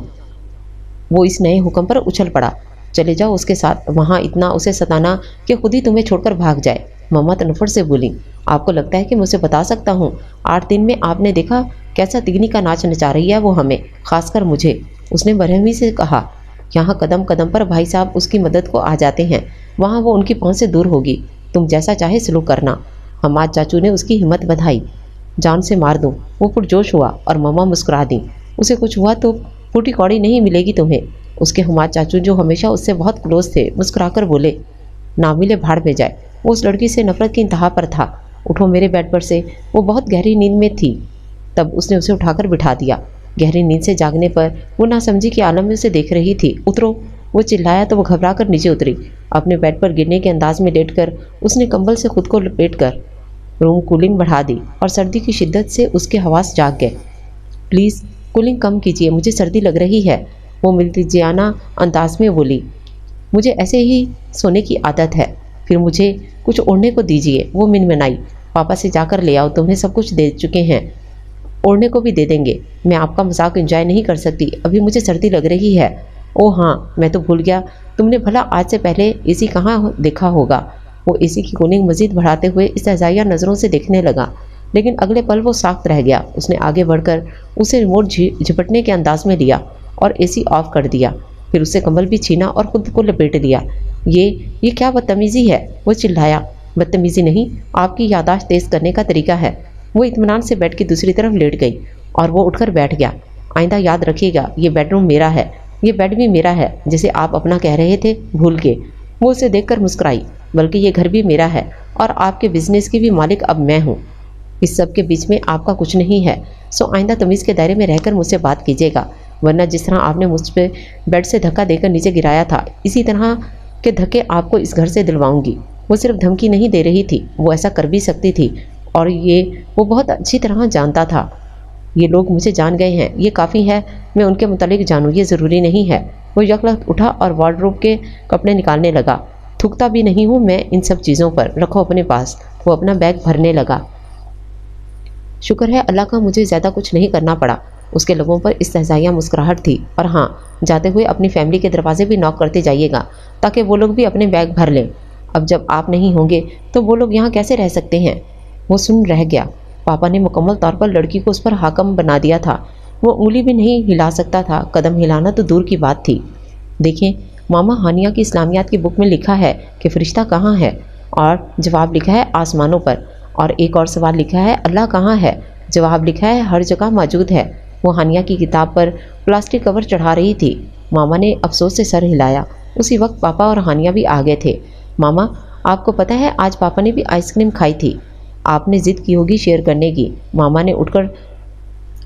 वो इस नए हुक्म पर उछल पड़ा। चले जाओ उसके साथ, वहाँ इतना उसे सताना कि खुद ही तुम्हें छोड़कर भाग जाए। मम्मा तनफुर से बोली, आपको लगता है कि मुझे बता सकता हूँ? 8 दिन में आपने देखा कैसा तिगनी का नाच नचा रही है वो हमें, खासकर मुझे। उसने बरहमी से कहा। यहाँ कदम कदम पर भाई साहब उसकी मदद को आ जाते हैं, वहाँ वो उनकी पहुँच से दूर होगी। तुम जैसा चाहे सलूक करना। हमाद चाचू ने उसकी हिम्मत बधाई। जान से मार दूँ। वो पुरजोश हुआ और मम्मा मुस्कुरा दी। उसे कुछ हुआ तो फूटी कौड़ी नहीं मिलेगी तुम्हें। उसके हमाद चाचू जो हमेशा उससे बहुत क्लोज थे मुस्कुराकर बोले, ना मिले भाड़ में जाए। वो उस लड़की से नफरत की इंतहा पर था। उठो मेरे बेड पर से। वो बहुत गहरी नींद में थी, तब उसने उसे उठाकर बिठा दिया। गहरी नींद से जागने पर वो नासमझी के आलम में उसे देख रही थी। उतरो, वो चिल्लाया तो वो घबरा कर नीचे उतरी। अपने बेड पर गिरने के अंदाज में लेटकर उसने कंबल से खुद को लपेटकर रूम कूलिंग बढ़ा दी और सर्दी की शिद्दत से उसके हवास जाग गए। प्लीज़ कूलिंग कम कीजिए, मुझे सर्दी लग रही है, वो मिल्तिजियाना अंदाज में बोली। मुझे ऐसे ही सोने की आदत है, फिर मुझे कुछ ओढ़ने को दीजिए, वो मिनमिनाई। पापा से जाकर ले आओ, तुम्हें सब कुछ दे चुके हैं, ओढ़ने को भी दे देंगे। मैं आपका मजाक एंजॉय नहीं कर सकती, अभी मुझे सर्दी लग रही है। ओ हाँ, मैं तो भूल गया, तुमने भला आज से पहले एसी कहाँ देखा होगा। वो एसी की कूलिंग मजीद बढ़ाते हुए इस्तेज़ाइया नज़रों से देखने लगा, लेकिन अगले पल वो साख्त रह गया। उसने आगे बढ़कर उसे रिमोट झपटने के अंदाज में लिया और एसी ऑफ कर दिया। फिर उससे कंबल भी छीना और खुद को लपेट लिया। ये क्या बदतमीज़ी है, वो चिल्लाया। बदतमीज़ी नहीं, आपकी याददाश्त तेज़ करने का तरीका है। वो इत्मीनान से बेड की दूसरी तरफ लेट गई और वो उठकर बैठ गया। आइंदा याद रखिएगा, ये बेडरूम मेरा है, ये बेड भी मेरा है, जिसे आप अपना कह रहे थे, भूल के। वो उसे देखकर मुस्कुराई। बल्कि ये घर भी मेरा है और आपके बिजनेस की भी मालिक अब मैं हूँ। इस सब के बीच में आपका कुछ नहीं है, सो आइंदा तमीज़ के दायरे में रहकर मुझसे बात कीजिएगा, वरना जिस तरह आपने मुझ पर बेड से धक्का देकर नीचे गिराया था, इसी तरह के धक्के आपको इस घर से दिलवाऊंगी। वो सिर्फ धमकी नहीं दे रही थी, वो ऐसा कर भी सकती थी, और ये वो बहुत अच्छी तरह जानता था। ये लोग मुझे जान गए हैं, ये काफ़ी है, मैं उनके मुतालिक जानूँ, ये ज़रूरी नहीं है। वो यकलख्त उठा और वार्डरोब के कपड़े निकालने लगा। थूकता भी नहीं हूँ मैं इन सब चीज़ों पर, रखो अपने पास। वो अपना बैग भरने लगा। शुक्र है अल्लाह का, मुझे ज़्यादा कुछ नहीं करना पड़ा। उसके लबों पर इस्तेज़ाइया मुस्कुराहट थी। और हाँ, जाते हुए अपनी फैमिली के दरवाजे भी नॉक करते जाइएगा, ताकि वो लोग भी अपने बैग भर लें। अब जब आप नहीं होंगे तो वो लोग यहाँ कैसे रह सकते हैं। वो सुन रह गया। पापा ने मुकम्मल तौर पर लड़की को उस पर हाकम बना दिया था। वो उंगली भी नहीं हिला सकता था, कदम हिलाना तो दूर की बात थी। देखें मामा, हानिया की इस्लामियात की बुक में लिखा है कि फ़रिश्ता कहाँ है, और जवाब लिखा है आसमानों पर। और एक और सवाल लिखा है अल्लाह कहाँ है, जवाब लिखा है हर जगह मौजूद है। वो हानिया की किताब पर प्लास्टिक कवर चढ़ा रही थी। मामा ने अफसोस से सर हिलाया। उसी वक्त पापा और हानिया भी आ गए थे। मामा, आपको पता है आज पापा ने भी आइसक्रीम खाई थी। आपने ज़िद की होगी शेयर करने की। मामा ने उठकर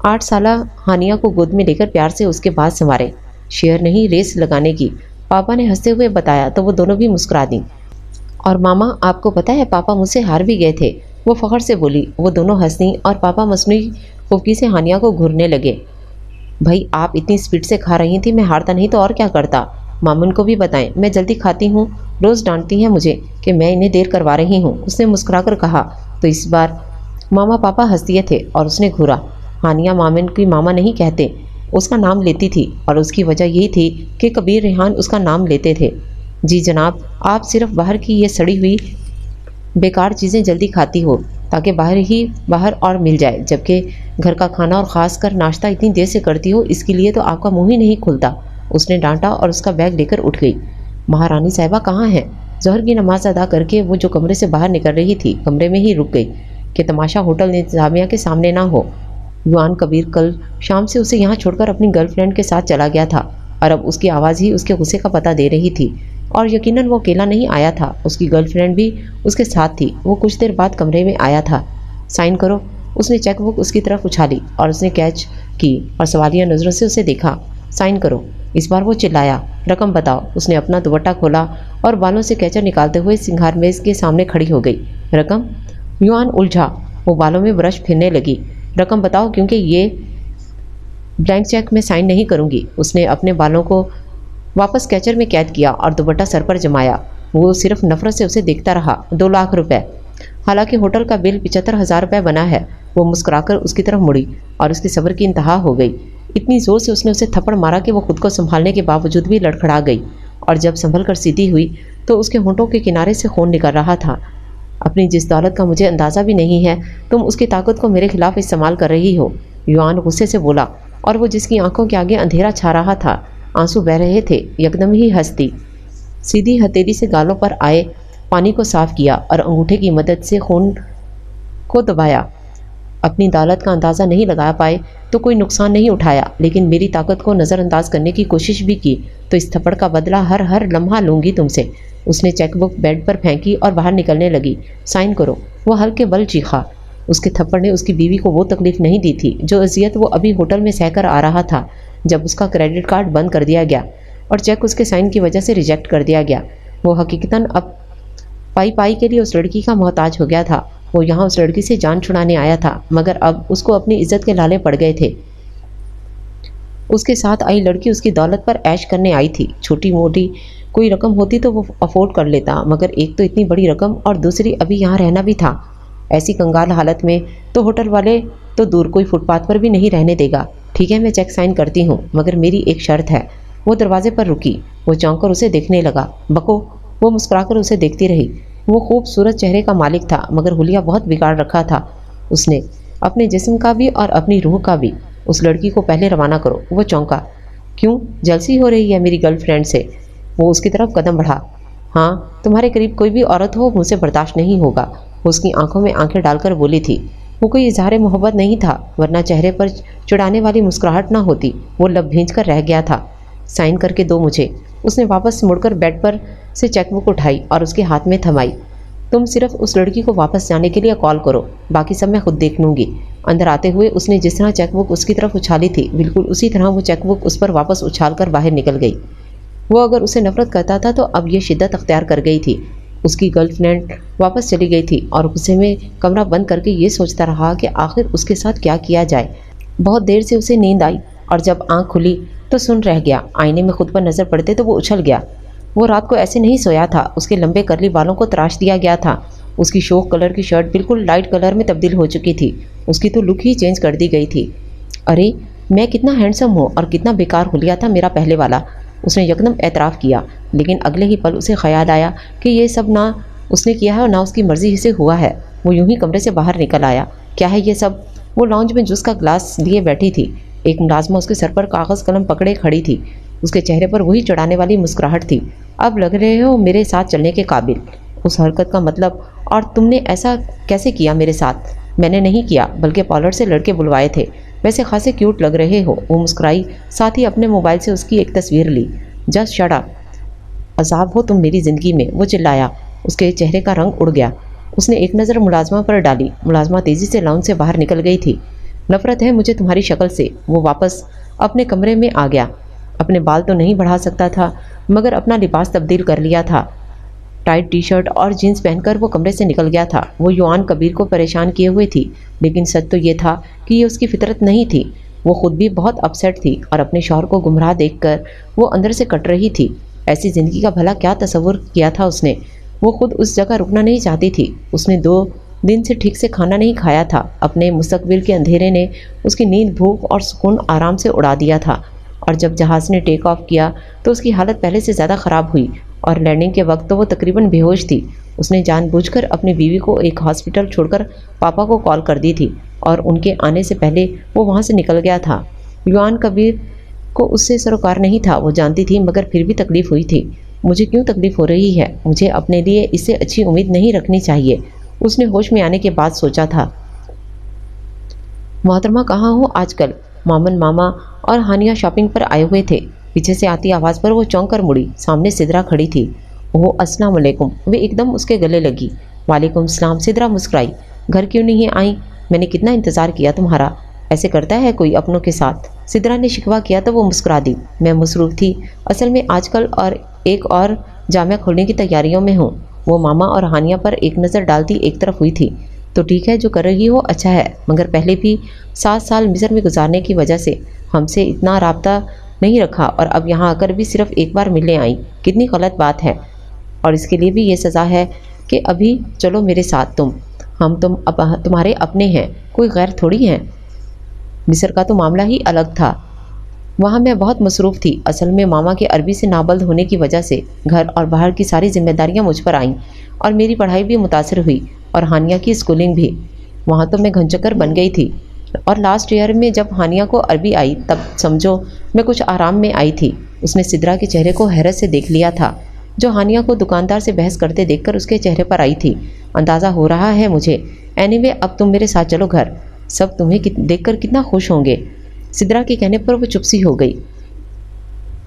8 साला हानिया को गोद में लेकर प्यार से उसके बाद संवारे। शेयर नहीं, रेस लगाने की, पापा ने हंसते हुए बताया तो वो दोनों भी मुस्कुरा दी। और मामा, आपको पता है पापा मुझसे हार भी गए थे, वो फ़ख्र से बोली। वो दोनों हंसी और पापा मसनूई खुफकी से हानिया को घूरने लगे। भाई आप इतनी स्पीड से खा रही थी, मैं हारता नहीं तो और क्या करता। मामून को भी बताएं, मैं जल्दी खाती हूँ, रोज़ डांटती हैं मुझे कि मैं इन्हें देर करवा रही हूँ, उसने मुस्कुराकर कहा। तो इस बार मामा पापा हंस दिए थे और उसने घूरा। हानिया मामून की मामा नहीं कहते, उसका नाम लेती थी, और उसकी वजह यही थी कि कबीर रेहान उसका नाम लेते थे। जी जनाब, आप सिर्फ बाहर की ये सड़ी हुई बेकार चीज़ें जल्दी खाती हो, ताकि बाहर और मिल जाए, जबकि घर का खाना और ख़ास कर नाश्ता इतनी देर से करती हो, इसके लिए तो आपका मुंह ही नहीं खुलता। उसने डांटा और उसका बैग लेकर उठ गई। महारानी साहिबा कहाँ हैं? ज़ोहर की नमाज अदा करके वो जो कमरे से बाहर निकल रही थी, कमरे में ही रुक गई कि तमाशा होटल इंतज़ामिया के सामने ना हो। युआन कबीर कल शाम से उसे यहाँ छोड़कर अपनी गर्लफ्रेंड के साथ चला गया था, और अब उसकी आवाज़ ही उसके गुस्से का पता दे रही थी। और यकीनन वो अकेला नहीं आया था, उसकी गर्लफ्रेंड भी उसके साथ थी। वो कुछ देर बाद कमरे में आया था। साइन करो। उसने चेक बुक उसकी तरफ उछाली और उसने कैच की और सवालिया नज़रों से उसे देखा। साइन करो। इस बार वो चिल्लाया। रकम बताओ। उसने अपना दुपट्टा खोला और बालों से कैचर निकालते हुए सिंगार मेज़ के सामने खड़ी हो गई। रकम? युआन उलझा। वो बालों में ब्रश फिरने लगी। रकम बताओ, क्योंकि ये ब्लैंक चेक में साइन नहीं करूँगी। उसने अपने बालों को वापस कैचर में कैद किया और दुपट्टा सर पर जमाया। वो सिर्फ नफरत से उसे देखता रहा। 2 लाख रुपए। हालांकि होटल का बिल 75,000 रुपये बना है। वो मुस्कुराकर उसकी तरफ मुड़ी और उसके सब्र की इंतहा हो गई। इतनी ज़ोर से उसने उसे थप्पड़ मारा कि वो खुद को संभालने के बावजूद भी लड़खड़ा गई, और जब संभल कर सीधी हुई तो उसके होंठों के किनारे से खून निकल रहा था। अपनी जिस दौलत का मुझे अंदाज़ा भी नहीं है, तुम उसकी ताकत को मेरे खिलाफ इस्तेमाल कर रही हो। युआन गुस्से से बोला, और वो जिसकी आंखों के आगे अंधेरा छा रहा था, आंसू बह रहे थे, एकदम ही हंसती। सीधी हथेली से गालों पर आए पानी को साफ किया और अंगूठे की मदद से खून को दबाया। अपनी दौलत का अंदाज़ा नहीं लगा पाए तो कोई नुकसान नहीं उठाया, लेकिन मेरी ताकत को नज़रअंदाज करने की कोशिश भी की तो इस थप्पड़ का बदला हर लम्हा लूँगी तुमसे। उसने चेकबुक बेड पर फेंकी और बाहर निकलने लगी। साइन करो। वो हल्के बल चीखा। उसके थप्पड़ ने उसकी बीवी को वो तकलीफ़ नहीं दी थी जो अजियत वो अभी होटल में सहकर आ रहा था, जब उसका क्रेडिट कार्ड बंद कर दिया गया और चेक उसके साइन की वजह से रिजेक्ट कर दिया गया। वो हकीकतन अब पाई के लिए उस लड़की का मोहताज हो गया था। वो यहाँ उस लड़की से जान छुड़ाने आया था, मगर अब उसको अपनी इज्जत के लाले पड़ गए थे। उसके साथ आई लड़की उसकी दौलत पर ऐश करने आई थी। छोटी मोटी कोई रकम होती तो वो अफोर्ड कर लेता, मगर एक तो इतनी बड़ी रकम और दूसरी अभी यहाँ रहना भी था। ऐसी कंगाल हालत में तो होटल वाले तो दूर, कोई फुटपाथ पर भी नहीं रहने देगा। ठीक है, मैं चेक साइन करती हूँ, मगर मेरी एक शर्त है। वो दरवाजे पर रुकी। वो चौंक कर उसे देखने लगा। बको, वो मुस्कुराकर उसे देखती रही। वो खूबसूरत चेहरे का मालिक था, मगर हुलिया बहुत बिगाड़ रखा था उसने, अपने जिस्म का भी और अपनी रूह का भी। उस लड़की को पहले रवाना करो। वो चौंका। क्यों, जलसी हो रही है मेरी गर्लफ्रेंड से? वो उसकी तरफ कदम बढ़ा। हाँ, तुम्हारे करीब कोई भी औरत हो मुझसे बर्दाश्त नहीं होगा। वो उसकी आंखों में आंखें डालकर बोली थी। वो कोई इजहार मोहब्बत नहीं था, वरना चेहरे पर चिढ़ाने वाली मुस्कुराहट ना होती। वो लब भींच कर रह गया था। साइन करके दो मुझे। उसने वापस मुड़कर बेड पर से चेकबुक उठाई और उसके हाथ में थमाई। तुम सिर्फ उस लड़की को वापस जाने के लिए कॉल करो, बाकी सब मैं खुद देख लूँगी। अंदर आते हुए उसने जिस तरह चेकबुक उसकी तरफ उछाली थी, बिल्कुल उसी तरह वो चेकबुक उस पर वापस उछाल कर बाहर निकल गई। वो अगर उसे नफरत करता था तो अब ये शिद्दत अख्तियार कर गई थी। उसकी गर्लफ्रेंड वापस चली गई थी और गुस्से में कमरा बंद करके ये सोचता रहा कि आखिर उसके साथ क्या किया जाए। बहुत देर से उसे नींद आई और जब आंख खुली तो सुन रह गया। आईने में खुद पर नज़र पड़ते तो वो उछल गया। वो रात को ऐसे नहीं सोया था। उसके लंबे करली बालों को तराश दिया गया था। उसकी शोक कलर की शर्ट बिल्कुल लाइट कलर में तब्दील हो चुकी थी। उसकी तो लुक ही चेंज कर दी गई थी। अरे, मैं कितना हैंडसम हूँ और कितना बेकार हुलिया था मेरा पहले वाला, उसने यकदम एतराफ़ किया। लेकिन अगले ही पल उसे ख्याल आया कि ये सब ना उसने किया है और ना उसकी मर्ज़ी से हुआ है। वो यूं ही कमरे से बाहर निकल आया। क्या है ये सब? वो लॉन्ज में जूस का ग्लास लिए बैठी थी। एक मुलाजमा उसके सर पर कागज़ कलम पकड़े खड़ी थी। उसके चेहरे पर वही चढ़ाने वाली मुस्कुराहट थी। अब लग रहे हो मेरे साथ चलने के काबिल। उस हरकत का मतलब? और तुमने ऐसा कैसे किया मेरे साथ? मैंने नहीं किया, बल्कि पार्लर से लड़के बुलवाए थे। वैसे खासे क्यूट लग रहे हो। वो मुस्कुराई, साथ ही अपने मोबाइल से उसकी एक तस्वीर ली। जस्ट शट अप, अजाब हो तुम मेरी ज़िंदगी में, वो चिल्लाया। उसके चेहरे का रंग उड़ गया। उसने एक नज़र मुलाजमा पर डाली। मुलाजमा तेज़ी से लाउंज से बाहर निकल गई थी। नफ़रत है मुझे तुम्हारी शक्ल से। वो वापस अपने कमरे में आ गया। अपने बाल तो नहीं बढ़ा सकता था, मगर अपना लिबास तब्दील कर लिया था। टाइट टी शर्ट और जीन्स पहनकर वो कमरे से निकल गया था। वो युआन कबीर को परेशान किए हुए थी, लेकिन सच तो ये था कि ये उसकी फितरत नहीं थी। वो खुद भी बहुत अपसेट थी और अपने शौहर को गुमराह देखकर वो अंदर से कट रही थी। ऐसी ज़िंदगी का भला क्या तसव्वुर किया था उसने? वो खुद उस जगह रुकना नहीं चाहती थी। उसने 2 दिन से ठीक से खाना नहीं खाया था। अपने मुस्तकबिल के अंधेरे ने उसकी नींद, भूख और सुकून आराम से उड़ा दिया था। और जब जहाज़ ने टेक ऑफ किया तो उसकी हालत पहले से ज़्यादा ख़राब हुई और लैंडिंग के वक्त तो वो तकरीबन बेहोश थी। उसने जानबूझकर अपनी बीवी को एक हॉस्पिटल छोड़कर पापा को कॉल कर दी थी और उनके आने से पहले वो वहाँ से निकल गया था। युआन कबीर को उससे सरोकार नहीं था, वो जानती थी, मगर फिर भी तकलीफ़ हुई थी। मुझे क्यों तकलीफ़ हो रही है? मुझे अपने लिए इससे अच्छी उम्मीद नहीं रखनी चाहिए, उसने होश में आने के बाद सोचा था। मोहतरमा कहाँ हो आजकल? मामन मामा और हानिया शॉपिंग पर आए हुए थे। पीछे से आती आवाज़ पर वो चौंक कर मुड़ी। सामने सिदरा खड़ी थी। ओह, अस्सलाम वालेकुम। वे एकदम उसके गले लगी। वालेकुम सलाम। सिदरा मुस्कुराई। घर क्यों नहीं आई? मैंने कितना इंतज़ार किया तुम्हारा। ऐसे करता है कोई अपनों के साथ? सिदरा ने शिकवा किया तो वो मुस्कुरा दी। मैं मसरूफ़ थी असल में आजकल, और एक और जामिया खोलने की तैयारियों में हूँ। वो मामा और हानिया पर एक नज़र डालती एक तरफ हुई थी। तो ठीक है, जो कर रही हो अच्छा है, मगर पहले भी 7 साल मिस्र में गुजारने की वजह से हमसे इतना राब्ता नहीं रखा और अब यहाँ आकर भी सिर्फ एक बार मिलने आई। कितनी गलत बात है। और इसके लिए भी ये सज़ा है कि अभी चलो मेरे साथ तुम। हम तुम तुम्हारे अपने हैं, कोई गैर थोड़ी हैं। मिस्र का तो मामला ही अलग था। वहाँ मैं बहुत मसरूफ़ थी। असल में मामा के अरबी से नाबल्द होने की वजह से घर और बाहर की सारी जिम्मेदारियाँ मुझ पर आईं और मेरी पढ़ाई भी मुतासर हुई और हानिया की स्कूलिंग भी। वहाँ तो मैं घनचक्कर बन गई थी। और लास्ट ईयर में जब हानिया को अरबी आई तब समझो मैं कुछ आराम में आई थी। उसने सिदरा के चेहरे को हैरत से देख लिया था, जो हानिया को दुकानदार से बहस करते देखकर उसके चेहरे पर आई थी। अंदाज़ा हो रहा है मुझे। एनीवे, अब तुम मेरे साथ चलो घर। सब तुम्हें देखकर कितना खुश होंगे। सिदरा के कहने पर वो चुप सी हो गई।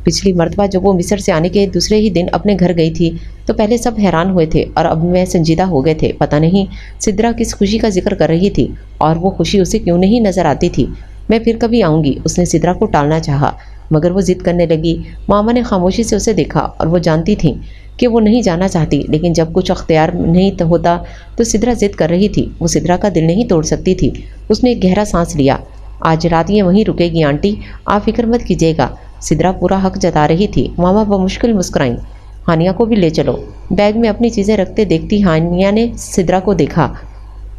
पिछली मर्तबा जब वो मिस्र से आने के दूसरे ही दिन अपने घर गई थी तो पहले सब हैरान हुए थे और अब मैं संजीदा हो गए थे। पता नहीं सिदरा किस खुशी का जिक्र कर रही थी और वो खुशी उसे क्यों नहीं नज़र आती थी। मैं फिर कभी आऊँगी, उसने सिदरा को टालना चाहा, मगर वो ज़िद करने लगी। मामा ने खामोशी से उसे देखा और वो जानती थी कि वो नहीं जाना चाहती, लेकिन जब कुछ अख्तियार नहीं होता तो सिदरा ज़िद कर रही थी। वो सिदरा का दिल नहीं तोड़ सकती थी। उसने एक गहरा सांस लिया। आज रात ये वहीं रुकेगी आंटी, आप फिक्र मत कीजिएगा। सिदरा पूरा हक जता रही थी। मामा बमुश्किल मुस्कुराई। हानिया को भी ले चलो। बैग में अपनी चीज़ें रखते देखती हानिया ने सिदरा को देखा।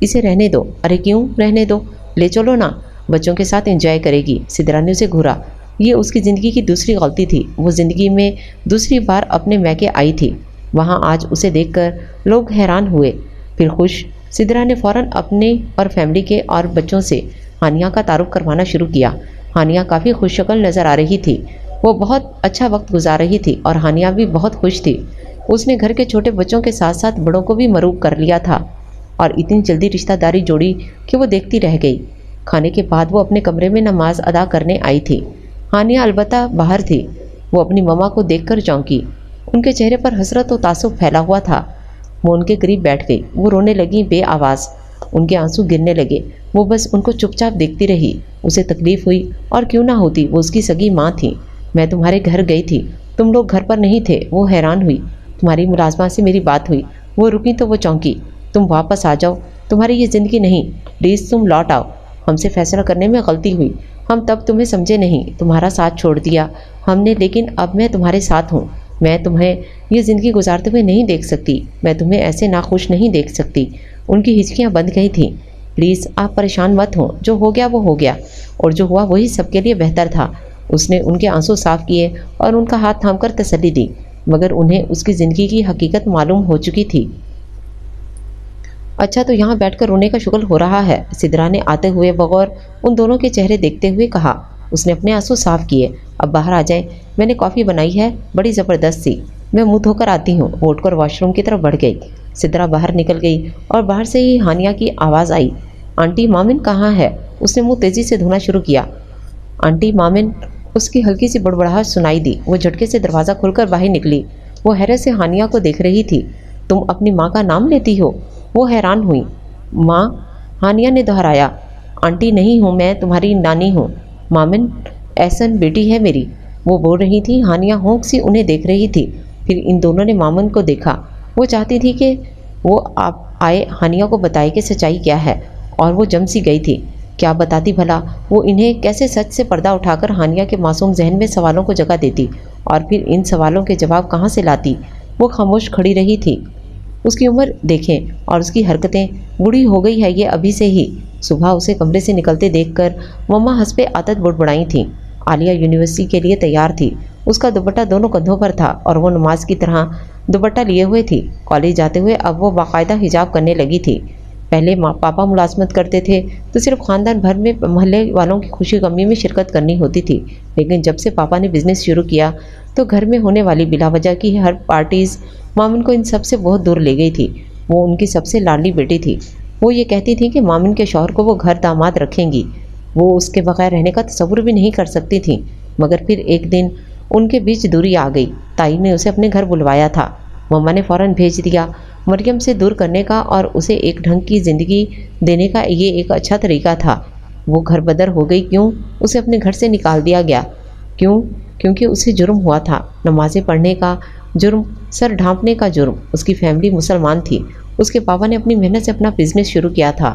इसे रहने दो। अरे क्यों रहने दो, ले चलो ना, बच्चों के साथ एंजॉय करेगी। सिदरा ने उसे घूरा। یہ اس کی زندگی کی دوسری غلطی تھی۔ وہ زندگی میں دوسری بار اپنے میکے آئی تھی۔ وہاں آج اسے دیکھ کر لوگ حیران ہوئے، پھر خوش۔ سدرا نے فوراً اپنے اور فیملی کے اور بچوں سے ہانیہ کا تعارف کروانا شروع کیا۔ ہانیہ کافی خوش شکل نظر آ رہی تھی۔ وہ بہت اچھا وقت گزار رہی تھی اور ہانیہ بھی بہت خوش تھی۔ اس نے گھر کے چھوٹے بچوں کے ساتھ ساتھ بڑوں کو بھی مروب کر لیا تھا اور اتنی جلدی رشتہ داری جوڑی کہ وہ دیکھتی رہ گئی۔ کھانے کے بعد وہ اپنے کمرے میں نماز ادا کرنے آئی تھی۔ ہانیہ البتہ باہر تھی۔ وہ اپنی مما کو دیکھ کر چونکی۔ ان کے چہرے پر حسرت و تعصب پھیلا ہوا تھا۔ وہ ان کے قریب بیٹھ گئی۔ وہ رونے لگیں بے آواز۔ ان کے آنسو گرنے لگے۔ وہ بس ان کو چپ چاپ دیکھتی رہی۔ اسے تکلیف ہوئی، اور کیوں نہ ہوتی، وہ اس کی سگی ماں تھی۔ میں تمہارے گھر گئی تھی، تم لوگ گھر پر نہیں تھے۔ وہ حیران ہوئی۔ تمہاری ملازمہ سے میری بات ہوئی۔ وہ رکی تو وہ چونکی۔ تم واپس آ جاؤ، تمہاری یہ زندگی نہیں، پلیز تم لوٹ آؤ۔ ہم سے فیصلہ کرنے میں غلطی ہوئی، ہم تب تمہیں سمجھے نہیں، تمہارا ساتھ چھوڑ دیا ہم نے، لیکن اب میں تمہارے ساتھ ہوں۔ میں تمہیں یہ زندگی گزارتے ہوئے نہیں دیکھ سکتی، میں تمہیں ایسے ناخوش نہیں دیکھ سکتی۔ ان کی ہچکیاں بند گئی تھیں۔ پلیز آپ پریشان مت ہوں، جو ہو گیا وہ ہو گیا، اور جو ہوا وہی سب کے لیے بہتر تھا۔ اس نے ان کے آنسو صاف کیے اور ان کا ہاتھ تھام کر تسلی دی، مگر انہیں اس کی زندگی کی حقیقت معلوم ہو چکی تھی۔ اچھا تو یہاں بیٹھ کر رونے کا شغل ہو رہا ہے، سدرا نے آتے ہوئے بغور ان دونوں کے چہرے دیکھتے ہوئے کہا۔ اس نے اپنے آنسو صاف کیے۔ اب باہر آ جائیں، میں نے کافی بنائی ہے، بڑی زبردست سی، میں منہ دھو کر آتی ہوں۔ وہ اٹھ کر واش روم کی طرف بڑھ گئی۔ سدرا باہر نکل گئی اور باہر سے ہی ہانیہ کی آواز آئی، آنٹی مامن کہاں ہے؟ اس نے منہ تیزی سے دھونا شروع کیا۔ آنٹی مامن، اس کی ہلکی سی بڑبڑاہٹ سنائی دی۔ وہ جھٹکے سے دروازہ کھول کر باہر نکلی۔ وہ حیرت سے ہانیہ کو دیکھ رہی تھی۔ تم اپنی ماں کا نام لیتی ہو؟ وہ حیران ہوئی۔ ماں؟ ہانیہ نے دہرایا۔ آنٹی نہیں ہوں، میں تمہاری نانی ہوں۔ مامن احسن بیٹی ہے میری، وہ بول رہی تھی۔ ہانیہ ہونک سی انہیں دیکھ رہی تھی، پھر ان دونوں نے مامن کو دیکھا۔ وہ چاہتی تھی کہ وہ آپ آئے ہانیہ کو بتائے کہ سچائی کیا ہے، اور وہ جم سی گئی تھی۔ کیا بتاتی بھلا؟ وہ انہیں کیسے سچ سے پردہ اٹھا کر ہانیہ کے معصوم ذہن میں سوالوں کو جگہ دیتی، اور پھر ان سوالوں کے جواب کہاں سے لاتی؟ وہ خاموش کھڑی رہی تھی۔ اس کی عمر دیکھیں اور اس کی حرکتیں، بوڑھی ہو گئی ہے یہ ابھی سے ہی۔ صبح اسے کمرے سے نکلتے دیکھ کر مما حسب عادت بڑبڑائی تھیں۔ عالیہ یونیورسٹی کے لیے تیار تھی۔ اس کا دوپٹہ دونوں کندھوں پر تھا اور وہ نماز کی طرح دوپٹہ لیے ہوئے تھی۔ کالج جاتے ہوئے اب وہ باقاعدہ حجاب کرنے لگی تھی۔ پہلے پاپا ملازمت کرتے تھے تو صرف خاندان بھر میں محلے والوں کی خوشی غمی میں شرکت کرنی ہوتی تھی، لیکن جب سے پاپا نے بزنس شروع کیا تو گھر میں ہونے والی بلا وجہ کی ہر پارٹیز مامن کو ان سب سے بہت دور لے گئی تھی۔ وہ ان کی سب سے لاڈلی بیٹی تھی۔ وہ یہ کہتی تھی کہ مامن کے شوہر کو وہ گھر داماد رکھیں گی، وہ اس کے بغیر رہنے کا تصور بھی نہیں کر سکتی تھیں۔ مگر پھر ایک دن ان کے بیچ دوری آ گئی۔ تائی نے اسے اپنے گھر بلوایا تھا۔ مما نے فوراً بھیج دیا۔ مریم سے دور کرنے کا اور اسے ایک ڈھنگ کی زندگی دینے کا یہ ایک اچھا طریقہ تھا۔ وہ گھر بدر ہو گئی۔ کیوں؟ اسے اپنے گھر سے نکال دیا گیا۔ کیوں؟ کیونکہ اسے جرم ہوا تھا، نمازیں پڑھنے کا جرم، سر ڈھانپنے کا جرم۔ اس کی فیملی مسلمان تھی۔ اس کے پاپا نے اپنی محنت سے اپنا بزنس شروع کیا تھا۔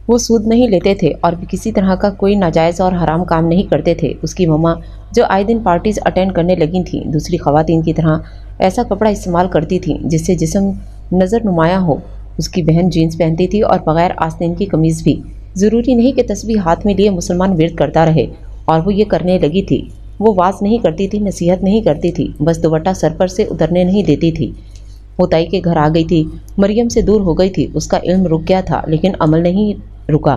وہ سود نہیں لیتے تھے اور کسی طرح کا کوئی ناجائز اور حرام کام نہیں کرتے تھے۔ اس کی مما جو آئے دن پارٹیز اٹینڈ کرنے لگی تھیں، دوسری خواتین کی طرح ایسا کپڑا استعمال کرتی تھیں جس سے جسم نظر نمایاں ہو۔ اس کی بہن جینز پہنتی تھی اور بغیر آستین کی قمیض بھی۔ ضروری نہیں کہ تسبیح ہاتھ میں لیے مسلمان ورد کرتا رہے، اور وہ یہ کرنے لگی تھی۔ وہ واز نہیں کرتی تھی، نصیحت نہیں کرتی تھی، بس دوپٹہ سر پر سے اترنے نہیں دیتی تھی۔ وہ تائی کے گھر آ گئی تھی، مریم سے دور ہو گئی تھی۔ اس کا علم رک گیا تھا لیکن عمل نہیں رکا۔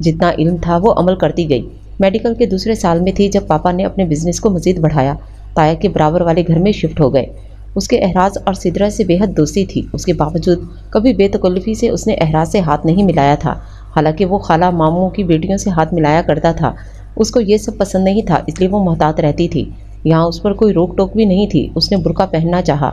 جتنا علم تھا وہ عمل کرتی گئی۔ میڈیکل کے دوسرے سال میں تھی جب پاپا نے اپنے بزنس کو مزید بڑھایا۔ تایا کے برابر والے گھر میں شفٹ ہو گئے۔ اس کے احراز اور سدرا سے بے حد دوستی تھی۔ اس کے باوجود کبھی بے تکلفی سے اس نے احراز سے ہاتھ نہیں ملایا تھا، حالانکہ وہ خالہ ماموں کی بیٹیوں سے ہاتھ ملایا کرتا تھا۔ اس کو یہ سب پسند نہیں تھا، اس لیے وہ محتاط رہتی تھی۔ یہاں اس پر کوئی روک ٹوک بھی نہیں تھی۔ اس نے برقع پہننا چاہا۔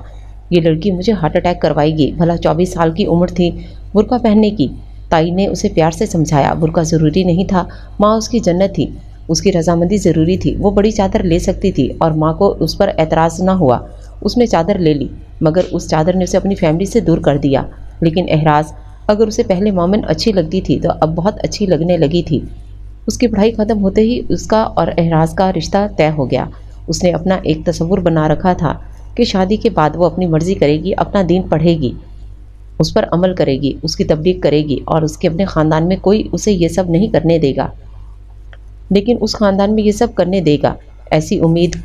یہ لڑکی مجھے ہارٹ اٹیک کروائے گی، بھلا 24 سال کی عمر تھی برقع پہننے کی۔ تائی نے اسے پیار سے سمجھایا، برقع ضروری نہیں تھا، ماں اس کی جنت تھی، اس کی رضامندی ضروری تھی۔ وہ بڑی چادر لے سکتی تھی اور ماں کو اس پر اعتراض نہ ہوا۔ اس نے چادر لے لی، مگر اس چادر نے اسے اپنی فیملی سے دور کر دیا۔ لیکن احراز، اگر اسے پہلے مومن اچھی لگتی تھی تو اب بہت اچھی لگنے لگی تھی۔ اس کی پڑھائی ختم ہوتے ہی اس کا اور احراز کا رشتہ طے ہو گیا۔ اس نے اپنا ایک تصور بنا رکھا تھا کہ شادی کے بعد وہ اپنی مرضی کرے گی، اپنا دین پڑھے گی، اس پر عمل کرے گی، اس کی تبلیغ کرے گی، اور اس کے اپنے خاندان میں کوئی اسے یہ سب نہیں کرنے دے گا۔ لیکن اس خاندان میں یہ سب کرنے دے گا۔ ایسی امید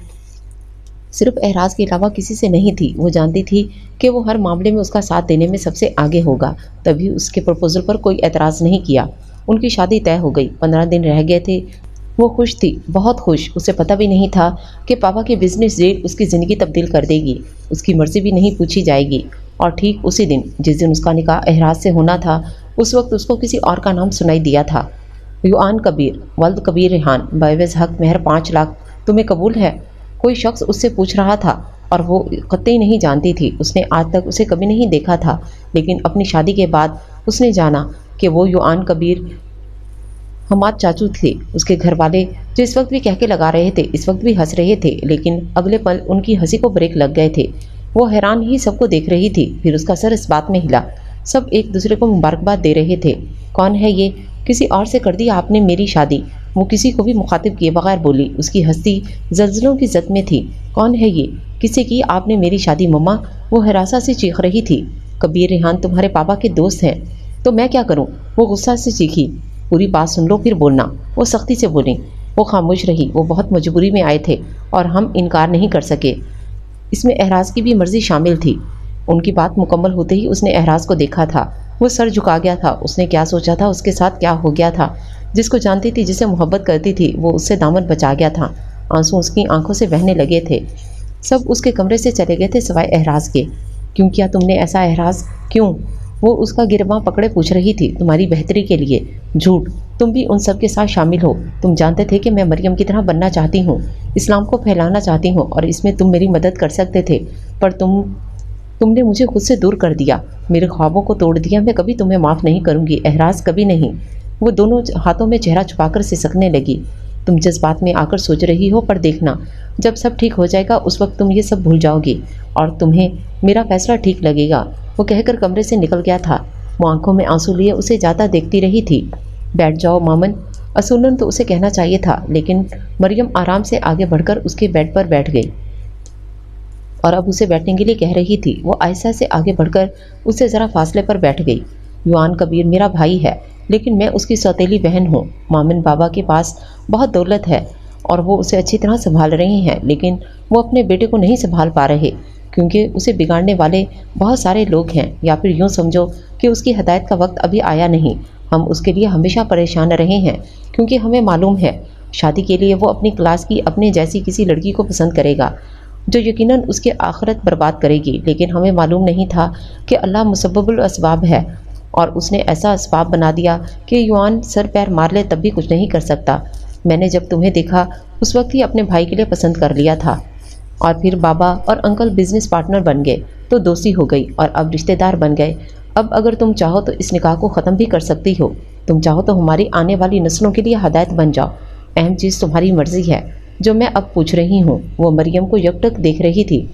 صرف احراز کے علاوہ کسی سے نہیں تھی۔ وہ جانتی تھی کہ وہ ہر معاملے میں اس کا ساتھ دینے میں سب سے آگے ہوگا، تبھی اس کے پرپوزل پر کوئی اعتراض نہیں کیا۔ ان کی شادی طے ہو گئی، 15 دن رہ گئے تھے۔ وہ خوش تھی، بہت خوش۔ اسے پتہ بھی نہیں تھا کہ پاپا کی بزنس ڈیل اس کی زندگی تبدیل کر دے گی، اس کی مرضی بھی نہیں پوچھی جائے گی۔ اور ٹھیک اسی دن جس دن اس کا نکاح احراز سے ہونا تھا، اس وقت اس کو کسی اور کا نام سنائی دیا تھا۔ یوآن کبیر، ولد کبیر ریحان، بعوض حق مہر 5 لاکھ، تمہیں قبول ہے؟ کوئی شخص اس سے پوچھ رہا تھا اور وہ قطعی نہیں جانتی تھی۔ اس نے آج تک اسے کبھی نہیں دیکھا تھا، لیکن اپنی شادی کے بعد اس نے جانا کہ وہ یوآن کبیر حماد چاچو تھے۔ اس کے گھر والے جو اس وقت بھی کہکے لگا رہے تھے، اس وقت بھی ہنس رہے تھے، لیکن اگلے پل ان کی ہنسی کو بریک لگ گئے تھے۔ وہ حیران ہی سب کو دیکھ رہی تھی، پھر اس کا سر اس بات میں ہلا۔ سب ایک دوسرے کو مبارکباد دے رہے تھے۔ کون ہے یہ؟ کسی اور سے کر دی آپ نے میری شادی؟ وہ کسی کو بھی مخاطب کیے بغیر بولی۔ اس کی ہستی زلزلوں کی زد میں تھی۔ کون ہے یہ؟ کس سے کی آپ نے میری شادی مما؟ وہ ہراساں سے چیخ رہی تھی۔ کبیر ریحان تمہارے پاپا کے دوست ہیں۔ تو میں کیا کروں؟ وہ غصہ سے چیخی۔ پوری بات سن لو پھر بولنا، وہ سختی سے بولیں۔ وہ خاموش رہی۔ وہ بہت مجبوری میں آئے تھے اور ہم انکار نہیں کر سکے۔ اس میں احراز کی بھی مرضی شامل تھی۔ ان کی بات مکمل ہوتے ہی اس نے احراز کو دیکھا تھا۔ وہ سر جھکا گیا تھا۔ اس نے کیا سوچا تھا، اس کے ساتھ کیا ہو گیا تھا؟ جس کو جانتی تھی، جسے محبت کرتی تھی، وہ اس سے دامن بچا گیا تھا۔ آنسو اس کی آنکھوں سے بہنے لگے تھے۔ سب اس کے کمرے سے چلے گئے تھے سوائے احراز کے۔ کیوں کیا تم نے ایسا احراز؟ کیوں؟ وہ اس کا گرباں پکڑے پوچھ رہی تھی۔ تمہاری بہتری کے لیے۔ جھوٹ، تم بھی ان سب کے ساتھ شامل ہو۔ تم جانتے تھے کہ میں مریم کی طرح بننا چاہتی ہوں، اسلام کو پھیلانا چاہتی ہوں، اور اس میں تم میری مدد کر سکتے تھے، پر تم نے مجھے خود سے دور کر دیا، میرے خوابوں کو توڑ دیا۔ میں کبھی تمہیں معاف نہیں کروں گی احراز، کبھی نہیں۔ وہ دونوں ہاتھوں میں چہرہ چھپا کر سسکنے لگی۔ تم جذبات میں آ کر سوچ رہی ہو، پر دیکھنا جب سب ٹھیک ہو جائے گا اس وقت تم یہ سب بھول جاؤ گی اور تمہیں میرا فیصلہ ٹھیک لگے گا۔ وہ کہہ کر کمرے سے نکل گیا تھا۔ وہ آنکھوں میں آنسو لیے اسے جاتا دیکھتی رہی تھی۔ بیٹھ جاؤ مامن، اصولاً تو اسے کہنا چاہیے تھا، لیکن مریم آرام سے آگے بڑھ کر اس کے بیڈ پر بیٹھ گئی اور اب اسے بیٹھنے کے لیے کہہ رہی تھی۔ وہ آہستہ سے آگے بڑھ کر اس سے ذرا فاصلے پر بیٹھ گئی۔ یوآن کبیر میرا بھائی ہے، لیکن میں اس کی سوتیلی بہن ہوں۔ مامن بابا کے پاس بہت دولت ہے اور وہ اسے اچھی طرح سنبھال رہے ہیں، لیکن وہ اپنے بیٹے کو نہیں سنبھال پا رہے، کیونکہ اسے بگاڑنے والے بہت سارے لوگ ہیں، یا پھر یوں سمجھو کہ اس کی ہدایت کا وقت ابھی آیا نہیں۔ ہم اس کے لیے ہمیشہ پریشان رہے ہیں، کیونکہ ہمیں معلوم ہے شادی کے لیے وہ اپنی کلاس کی اپنے جیسی کسی لڑکی کو پسند کرے گا جو یقیناً اس کی آخرت برباد کرے گی، لیکن ہمیں معلوم نہیں تھا کہ اللہ مسبب الاسباب ہے، اور اس نے ایسا اسباب بنا دیا کہ یوآن سر پیر مار لے تب بھی کچھ نہیں کر سکتا۔ میں نے جب تمہیں دیکھا اس وقت ہی اپنے بھائی کے لیے پسند کر لیا تھا، اور پھر بابا اور انکل بزنس پارٹنر بن گئے تو دوستی ہو گئی، اور اب رشتہ دار بن گئے۔ اب اگر تم چاہو تو اس نکاح کو ختم بھی کر سکتی ہو، تم چاہو تو ہماری آنے والی نسلوں کے لیے ہدایت بن جاؤ۔ اہم چیز تمہاری مرضی ہے، جو میں اب پوچھ رہی ہوں۔ وہ مریم کو یکٹک دیکھ رہی تھی۔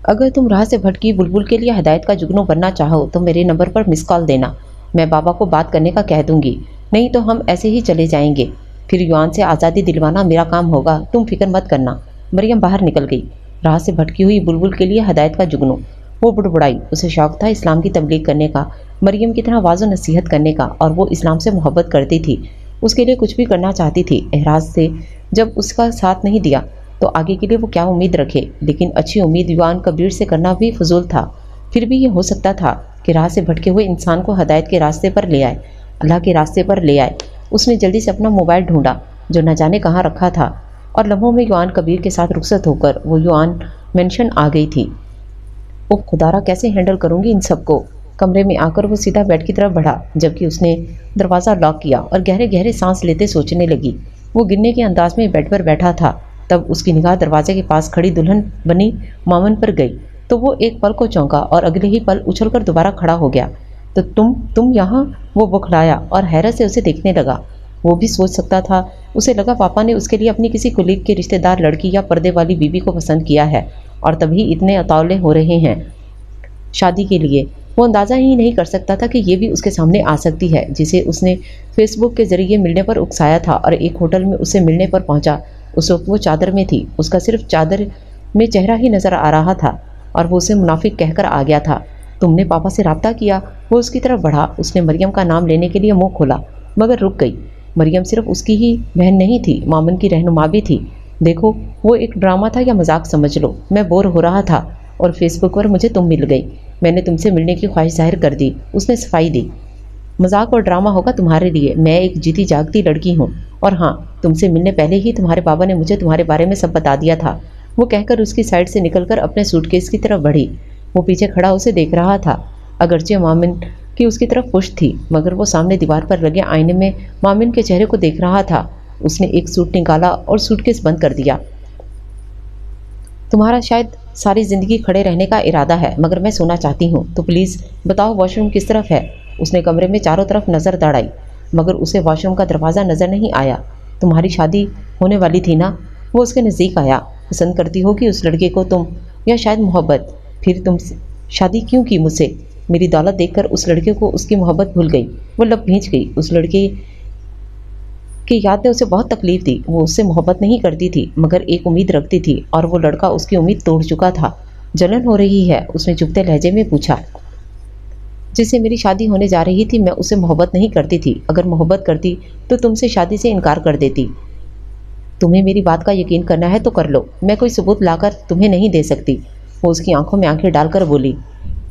اگر تم راہ سے بھٹکی بلبل کے لیے ہدایت کا جگنو بننا چاہو تو میرے نمبر پر مس کال دینا، میں بابا کو بات کرنے کا کہہ دوں گی، نہیں تو ہم ایسے ہی چلے جائیں گے۔ پھر یوآن سے آزادی دلوانا میرا کام ہوگا، تم فکر مت کرنا۔ مریم باہر نکل گئی۔ راہ سے بھٹکی ہوئی بلبل کے لیے ہدایت کا جگنو۔ وہ بڑبڑائی۔ اسے شوق تھا اسلام کی تبلیغ کرنے کا، مریم کی طرح واضح نصیحت کرنے کا، اور وہ اسلام سے محبت کرتی تھی، اس کے لیے کچھ بھی کرنا چاہتی تھی۔ احراز سے جب اس کا ساتھ نہیں دیا تو آگے کے لیے وہ کیا امید رکھے؟ لیکن اچھی امید یوآن کبیر سے کرنا بھی فضول تھا۔ پھر بھی یہ ہو سکتا تھا کہ راہ سے بھٹکے ہوئے انسان کو ہدایت کے راستے پر لے آئے، اللہ کے راستے پر لے آئے۔ اس نے جلدی سے اپنا موبائل ڈھونڈا جو نہ جانے کہاں رکھا تھا، اور لمحوں میں یوآن کبیر کے ساتھ رخصت ہو کر وہ یوآن مینشن آ گئی تھی۔ اوہ خدارا، کیسے ہینڈل کروں گی ان سب کو؟ کمرے میں آ کر وہ سیدھا بیڈ کی طرف بڑھا، جبکہ اس نے دروازہ لاک کیا اور گہرے گہرے سانس لیتے سوچنے لگی۔ وہ گرنے کے انداز میں بیڈ پر بیٹھا تھا، تب اس کی نگاہ دروازے کے پاس کھڑی دلہن بنی مامن پر گئی تو وہ ایک پل کو چونکا اور اگلے ہی پل اچھل کر دوبارہ کھڑا ہو گیا۔ تو تم یہاں؟ وہ بکھلایا اور حیرت سے اسے دیکھنے لگا۔ وہ بھی سوچ سکتا تھا، اسے لگا پاپا نے اس کے لیے اپنی کسی کولیگ کے رشتہ دار لڑکی یا پردے والی بیوی کو پسند کیا ہے، اور تبھی اتنے اطاولے ہو رہے ہیں شادی کے لیے۔ وہ اندازہ ہی نہیں کر سکتا تھا کہ یہ بھی اس کے سامنے آ سکتی ہے، جسے اس نے فیس بک کے ذریعے ملنے پر اکسایا تھا اور ایک ہوٹل میں اسے ملنے پر پہنچا۔ اس وقت وہ چادر میں تھی، اس کا صرف چادر میں چہرہ ہی نظر آ رہا تھا، اور وہ اسے منافق کہہ کر آ گیا تھا۔ تم نے پاپا سے رابطہ کیا؟ وہ اس کی طرف بڑھا۔ اس نے مریم کا نام لینے کے لیے منہ کھولا، مگر رک گئی۔ مریم صرف اس کی ہی بہن نہیں تھی، مامن کی رہنما بھی تھی۔ देखो, वो एक ड्रामा था या मजाक समझ लो। मैं बोर हो रहा था और फेसबुक पर मुझे तुम मिल गई। मैंने तुमसे मिलने की ख्वाहिश जाहिर कर दी। उसने सफाई दी। मजाक और ड्रामा होगा तुम्हारे लिए, मैं एक जीती जागती लड़की हूँ। और हाँ, तुमसे मिलने पहले ही तुम्हारे बाबा ने मुझे तुम्हारे बारे में सब बता दिया था। वो कहकर उसकी साइड से निकलकर अपने सूटकेस की तरफ बढ़ी। वो पीछे खड़ा उसे देख रहा था। अगरचे मामिन की उसकी तरफ पुश्त थी, मगर वो सामने दीवार पर लगे आईने में मामिन के चेहरे को देख रहा था। उसने एक सूट निकाला और सूटकेस बंद कर दिया। तुम्हारा शायद सारी ज़िंदगी खड़े रहने का इरादा है, मगर मैं सोना चाहती हूँ, तो प्लीज़ बताओ वॉशरूम किस तरफ है। उसने कमरे में चारों तरफ नज़र दौड़ाई, मगर उसे वॉशरूम का दरवाज़ा नज़र नहीं आया। तुम्हारी शादी होने वाली थी ना। वो उसके नज़दीक आया। पसंद करती होगी उस लड़के को तुम, या शायद मोहब्बत। फिर तुम शादी क्यों की मुझसे। मेरी दौलत देखकर उस लड़के को उसकी मोहब्बत भूल गई। वो लब भींच गई। उस लड़के की याद ने उसे बहुत तकलीफ दी। वो उससे मोहब्बत नहीं करती थी, मगर एक उम्मीद रखती थी, और वो लड़का उसकी उम्मीद तोड़ चुका था। जलन हो रही है, उसने चुभते लहजे में पूछा। जिससे मेरी शादी होने जा रही थी, मैं उससे मोहब्बत नहीं करती थी। अगर मोहब्बत करती तो तुमसे शादी से इनकार कर देती। तुम्हें मेरी बात का यकीन करना है तो कर लो, मैं कोई सबूत लाकर तुम्हें नहीं दे सकती। वो उसकी आंखों में आंखें डालकर बोली।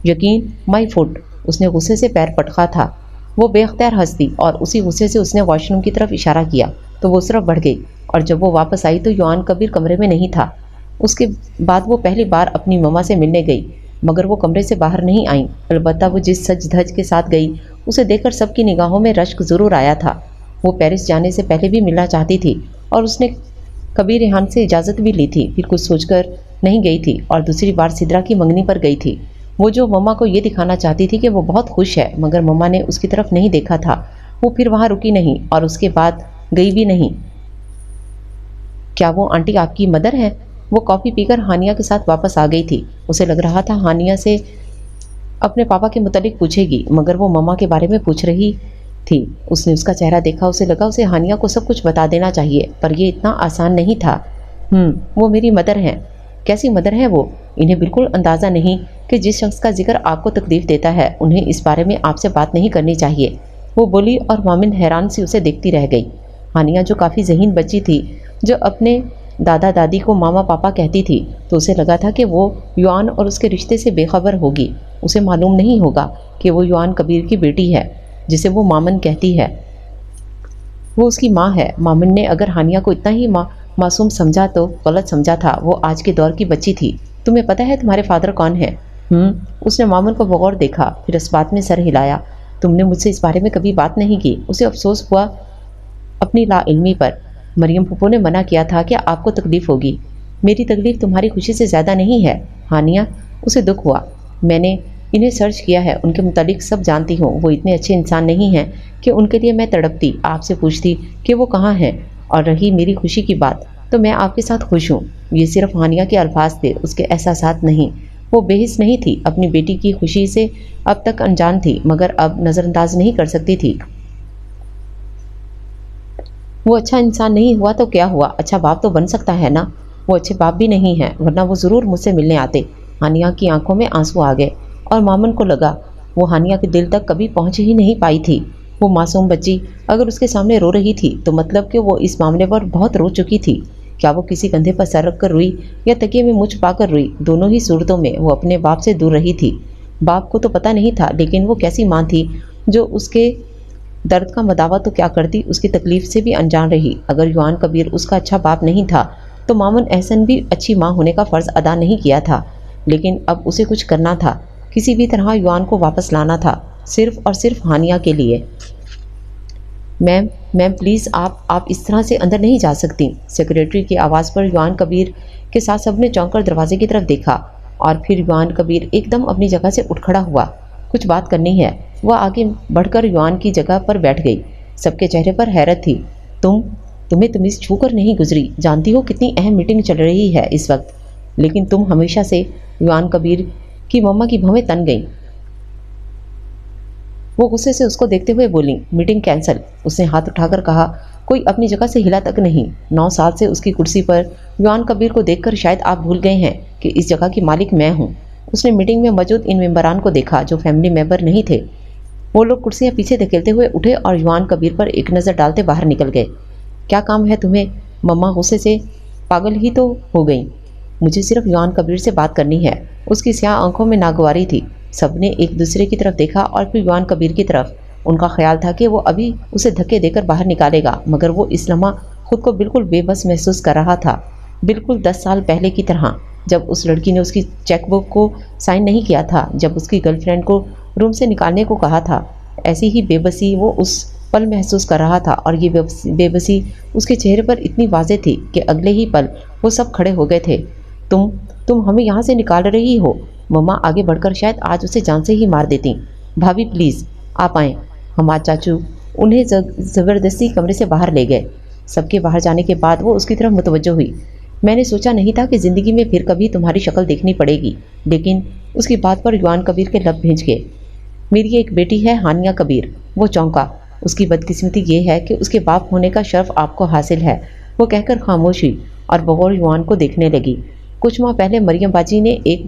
यकीन माई फुट। उसने गुस्से से पैर पटका था। वो बेख्तियार हंस दी और उसी गुस्से से उसने वॉशरूम की तरफ इशारा किया तो वो उस तरफ बढ़ गई। और जब वो वापस आई तो युआन कबीर कमरे में नहीं था। उसके बाद वो पहली बार अपनी मम्मा से मिलने गई, मगर वो कमरे से बाहर नहीं आई। अलबत्ता वो जिस सज धज के साथ गई, उसे देखकर सबकी निगाहों में रश्क ज़रूर आया था। वो पेरिस जाने से पहले भी मिलना चाहती थी और उसने कबीर रेहान से इजाज़त भी ली थी। फिर कुछ सोचकर नहीं गई थी और दूसरी बार सिद्रा की मंगनी पर गई थी। वो जो मम्मा को ये दिखाना चाहती थी कि वो बहुत खुश है, मगर मम्मा ने उसकी तरफ नहीं देखा था। वो फिर वहाँ रुकी नहीं और उसके बाद गई भी नहीं। क्या वो आंटी आपकी मदर है। वो कॉफ़ी पीकर हानिया के साथ वापस आ गई थी। उसे लग रहा था हानिया से अपने पापा के मुतालिक पूछेगी, मगर वो मम्मा के बारे में पूछ रही थी। उसने उसका चेहरा देखा। उसे लगा उसे हानिया को सब कुछ बता देना चाहिए, पर यह इतना आसान नहीं था। वो मेरी मदर हैं। कैसी मदर है वो। इन्हें बिल्कुल अंदाज़ा नहीं कि जिस शख्स का जिक्र आपको तकलीफ देता है, उन्हें इस बारे में आपसे बात नहीं करनी चाहिए। वो बोली और मामिन हैरान सी उसे देखती रह गई। हानिया जो काफ़ी ज़हीन बच्ची थी, जो अपने दादा दादी को मामा पापा कहती थी, तो उसे लगा था कि वो युआन और उसके रिश्ते से बेखबर होगी। उसे मालूम नहीं होगा कि वो युआन कबीर की बेटी है, जिसे वो मामन कहती है। वो उसकी माँ है। मामन ने अगर हानिया को इतना ही मासूम समझा तो गलत समझा था। वो आज के दौर की बच्ची थी। तुम्हें पता है तुम्हारे फादर कौन है। उसने मामन को बगौर देखा, फिर इस बात में सर हिलाया। तुमने मुझसे इस बारे में कभी बात नहीं की। उसे अफसोस हुआ अपनी लाइल्मी पर। मरियम फूफो ने मना किया था कि आपको तकलीफ़ होगी। मेरी तकलीफ़ तुम्हारी खुशी से ज़्यादा नहीं है हानिया। उसे दुख हुआ। मैंने इन्हें सर्च किया है, उनके मुतालिक सब जानती हूँ। वो इतने अच्छे इंसान नहीं हैं कि उनके लिए मैं तड़पती, आपसे पूछती कि वो कहाँ हैं। और रही मेरी खुशी की बात, तो मैं आपके साथ खुश हूँ। ये सिर्फ हानिया के अल्फाज थे, उसके एहसासात नहीं। वो बेहिस नहीं थी। अपनी बेटी की खुशी से अब तक अनजान थी, मगर अब नज़रअंदाज नहीं कर सकती थी। वो अच्छा इंसान नहीं हुआ तो क्या हुआ, अच्छा बाप तो बन सकता है ना। वो अच्छे बाप भी नहीं है, वरना वो ज़रूर मुझसे मिलने आते। हानिया की आंखों में आंसू आ गए और मामन को लगा वो हानिया के दिल तक कभी पहुंच ही नहीं पाई थी। वो मासूम बच्ची अगर उसके सामने रो रही थी तो मतलब कि वो इस मामले पर बहुत रो चुकी थी। क्या वो किसी कंधे पर सर रख कर रोई या तकिए में मुँह छुपाकर रोई, दोनों ही सूरतों में वो अपने बाप से दूर रही थी। बाप को तो पता नहीं था, लेकिन वो कैसी माँ थी जो उसके दर्द का मदावा तो क्या करती, उसकी तकलीफ से भी अनजान रही। अगर युआन कबीर उसका अच्छा बाप नहीं था तो मामन एहसन भी अच्छी माँ होने का फ़र्ज़ अदा नहीं किया था। लेकिन अब उसे कुछ करना था, किसी भी तरह युआन को वापस लाना था, सिर्फ और सिर्फ हानिया के लिए। मैम मैम प्लीज़ आप इस तरह से अंदर नहीं जा सकती। सेक्रेटरी की आवाज़ पर युआन कबीर के साथ सबने चौंक कर दरवाजे की तरफ देखा और फिर युआन कबीर एकदम अपनी जगह से उठ खड़ा हुआ। कुछ बात करनी है। वह आगे बढ़कर युआन की जगह पर बैठ गई। सबके चेहरे पर हैरत थी। तुम्हें तमीज़ छू कर नहीं गुजरी। जानती हो कितनी अहम मीटिंग चल रही है इस वक्त, लेकिन तुम हमेशा से। युआन कबीर की मम्मा की भवें तन गईं। वो गुस्से से उसको देखते हुए बोली, मीटिंग कैंसिल। उसने हाथ उठाकर कहा। कोई अपनी जगह से हिला तक नहीं। 9 साल से उसकी कुर्सी पर युआन कबीर को देखकर शायद आप भूल गए हैं कि इस जगह की मालिक मैं हूँ। उसने मीटिंग में मौजूद इन मेंबरान को देखा जो फैमिली मेंबर नहीं थे। वो लोग कुर्सियाँ पीछे धकेलते हुए उठे और युआन कबीर पर एक नज़र डालते बाहर निकल गए। क्या काम है तुम्हें। मम्मा गुस्से से पागल ही तो हो गई। मुझे सिर्फ युआन कबीर से बात करनी है। उसकी स्याह आंखों में नागवारी थी। सबने एक दूसरे की तरफ देखा और फिर युआन कबीर की तरफ। उनका ख्याल था कि वो अभी उसे धक्के देकर बाहर निकालेगा, मगर वो इस लम्हा खुद को बिल्कुल बेबस महसूस कर रहा था, बिल्कुल 10 साल पहले की तरह, जब उस लड़की ने उसकी चेकबुक को साइन नहीं किया था, जब उसकी गर्लफ्रेंड को रूम से निकालने को कहा था। ऐसी ही बेबसी वो उस पल महसूस कर रहा था, और ये बेबसी उसके चेहरे पर इतनी वाज़ेह थी कि अगले ही पल वो सब खड़े हो गए थे। तुम हमें यहाँ से निकाल रही हो? मम्मा आगे बढ़कर शायद आज उसे जान से ही मार देती। भाभी प्लीज़ आप आएँ। हमाद चाचू उन्हें ज़बरदस्ती कमरे से बाहर ले गए। सबके बाहर जाने के बाद वो उसकी तरफ मुतवज्जो हुई। मैंने सोचा नहीं था कि ज़िंदगी में फिर कभी तुम्हारी शक्ल देखनी पड़ेगी, लेकिन उसकी बात पर युआन कबीर के लब भींच गए। मेरी एक बेटी है हानिया कबीर। वो चौंका। उसकी बदकिस्मती ये है कि उसके बाप होने का शर्फ आपको हासिल है, वो कहकर खामोश हुई और बगौर युआन को देखने लगी। कुछ माह पहले मरियम बाजी ने एक